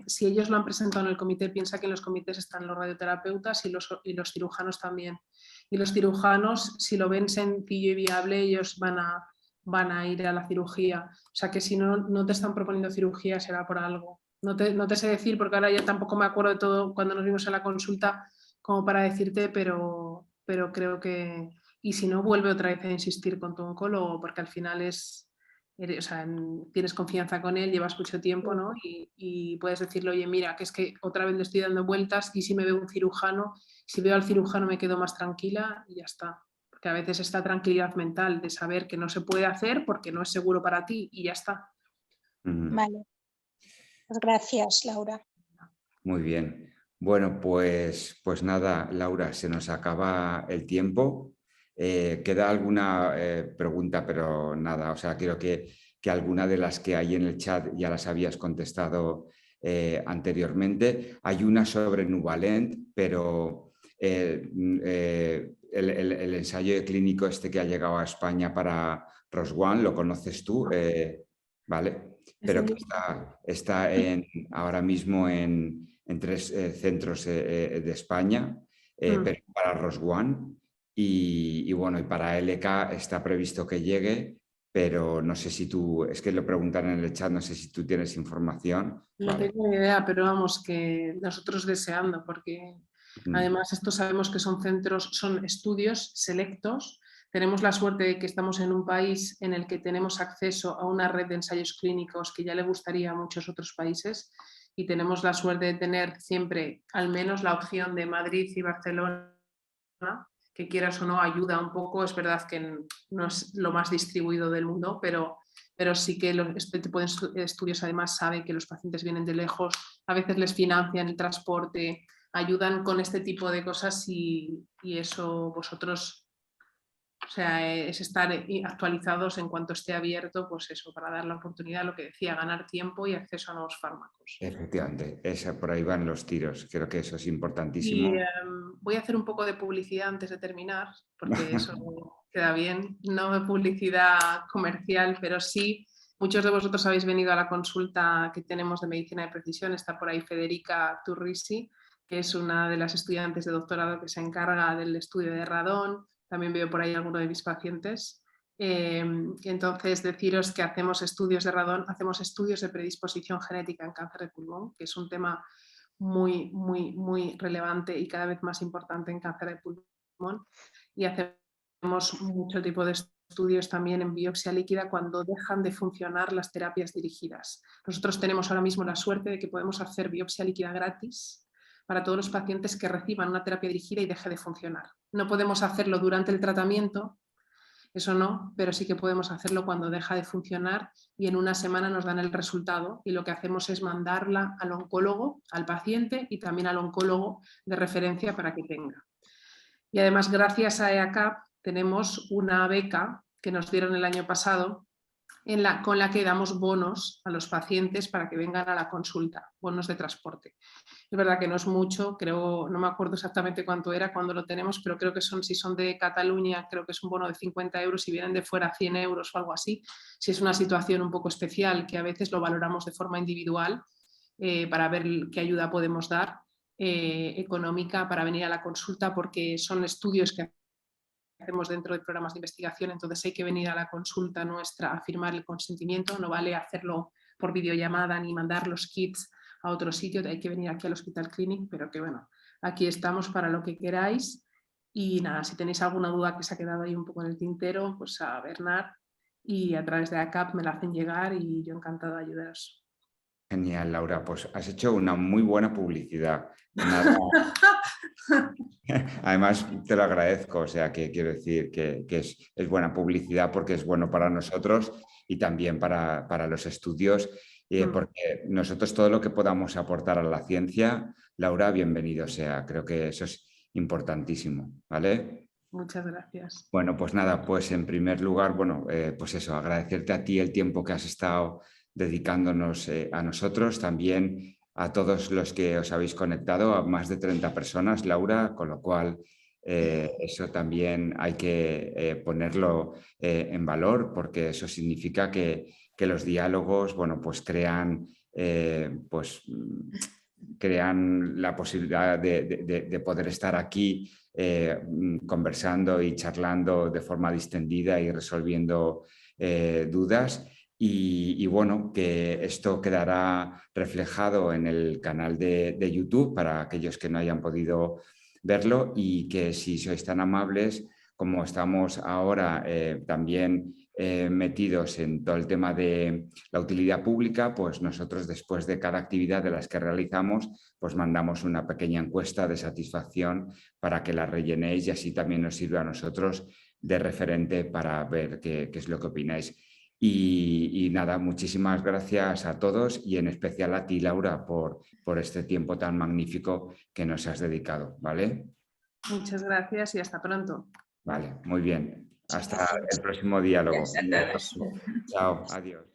si ellos lo han presentado en el comité, piensa que en los comités están los radioterapeutas y los cirujanos también. Y los cirujanos, si lo ven sencillo y viable, ellos van a ir a la cirugía. O sea que si no te están proponiendo cirugía, será por algo. No te sé decir, porque ahora ya tampoco me acuerdo de todo cuando nos vimos en la consulta como para decirte, pero creo que... Y si no, vuelve otra vez a insistir con tu oncólogo, porque al final es o sea, tienes confianza con él, llevas mucho tiempo, ¿no? Y puedes decirle, oye, mira, que es que otra vez le estoy dando vueltas y si me veo un cirujano, si veo al cirujano me quedo más tranquila y ya está. Porque a veces esta tranquilidad mental de saber que no se puede hacer porque no es seguro para ti y ya está. Vale. Pues gracias, Laura. Muy bien. Bueno, pues nada, Laura, se nos acaba el tiempo. Queda alguna pregunta, pero nada, o sea, creo que alguna de las que hay en el chat ya las habías contestado anteriormente. Hay una sobre Nuvalent, pero el ensayo clínico este que ha llegado a España para ROS1, ¿lo conoces tú? Vale, pero que está ahora mismo en 3 centros de España, pero para ROS1 y bueno, y para LK está previsto que llegue, pero no sé si tú, es que lo preguntan en el chat, no sé si tú tienes información. No tengo ni idea, pero vamos, que nosotros deseando, porque además estos sabemos que son centros, son estudios selectos. Tenemos la suerte de que estamos en un país en el que tenemos acceso a una red de ensayos clínicos que ya le gustaría a muchos otros países y tenemos la suerte de tener siempre al menos la opción de Madrid y Barcelona, que quieras o no ayuda un poco. Es verdad que no es lo más distribuido del mundo, pero sí que este tipo de estudios además saben que los pacientes vienen de lejos, a veces les financian el transporte, ayudan con este tipo de cosas y eso vosotros, o sea, es estar actualizados en cuanto esté abierto, pues eso, para dar la oportunidad, lo que decía, ganar tiempo y acceso a nuevos fármacos. Efectivamente, por ahí van los tiros, creo que eso es importantísimo. Y voy a hacer un poco de publicidad antes de terminar, porque eso queda bien, no de publicidad comercial, pero sí, muchos de vosotros habéis venido a la consulta que tenemos de medicina de precisión, está por ahí Federica Turrisi, que es una de las estudiantes de doctorado que se encarga del estudio de radón, también veo por ahí alguno de mis pacientes. Entonces, deciros que hacemos estudios de radón, hacemos estudios de predisposición genética en cáncer de pulmón, que es un tema muy, muy, muy relevante y cada vez más importante en cáncer de pulmón. Y hacemos mucho tipo de estudios también en biopsia líquida cuando dejan de funcionar las terapias dirigidas. Nosotros tenemos ahora mismo la suerte de que podemos hacer biopsia líquida gratis para todos los pacientes que reciban una terapia dirigida y deje de funcionar. No podemos hacerlo durante el tratamiento, eso no, pero sí que podemos hacerlo cuando deja de funcionar y en una semana nos dan el resultado y lo que hacemos es mandarla al oncólogo, al paciente y también al oncólogo de referencia para que tenga. Y además, gracias a EACAP, tenemos una beca que nos dieron el año pasado con la que damos bonos a los pacientes para que vengan a la consulta, bonos de transporte. Es verdad que no es mucho, creo, no me acuerdo exactamente cuánto era cuando lo tenemos, pero creo que si son de Cataluña, creo que es un bono de 50 euros, si vienen de fuera 100 euros o algo así. Si es una situación un poco especial, que a veces lo valoramos de forma individual para ver qué ayuda podemos dar económica para venir a la consulta, porque son estudios que hacemos dentro de programas de investigación, entonces hay que venir a la consulta nuestra a firmar el consentimiento, no vale hacerlo por videollamada ni mandar los kits a otro sitio, hay que venir aquí al Hospital Clinic, pero que bueno, aquí estamos para lo que queráis y nada, si tenéis alguna duda que se ha quedado ahí un poco en el tintero, pues a Bernard y a través de ACAP me la hacen llegar y yo encantada de ayudaros. Genial, Laura, pues has hecho una muy buena publicidad. Nada... Además, te lo agradezco, o sea, que quiero decir que es buena publicidad porque es bueno para nosotros y también para los estudios, porque nosotros todo lo que podamos aportar a la ciencia, Laura, bienvenido sea. Creo que eso es importantísimo, ¿vale? Muchas gracias. Bueno, pues nada, pues en primer lugar, bueno, pues eso, agradecerte a ti el tiempo que has estado dedicándonos a nosotros, también a todos los que os habéis conectado, a más de 30 personas, Laura, con lo cual eso también hay que ponerlo en valor, porque eso significa que los diálogos, bueno, pues crean la posibilidad de poder estar aquí conversando y charlando de forma distendida y resolviendo dudas. Y bueno, que esto quedará reflejado en el canal de YouTube para aquellos que no hayan podido verlo y que si sois tan amables como estamos ahora también metidos en todo el tema de la utilidad pública, pues nosotros después de cada actividad de las que realizamos, pues mandamos una pequeña encuesta de satisfacción para que la rellenéis y así también nos sirve a nosotros de referente para ver qué es lo que opináis. Y nada, muchísimas gracias a todos y en especial a ti, Laura, por este tiempo tan magnífico que nos has dedicado, ¿vale? Muchas gracias y hasta pronto. Vale, muy bien. Hasta el próximo diálogo. Chao, adiós.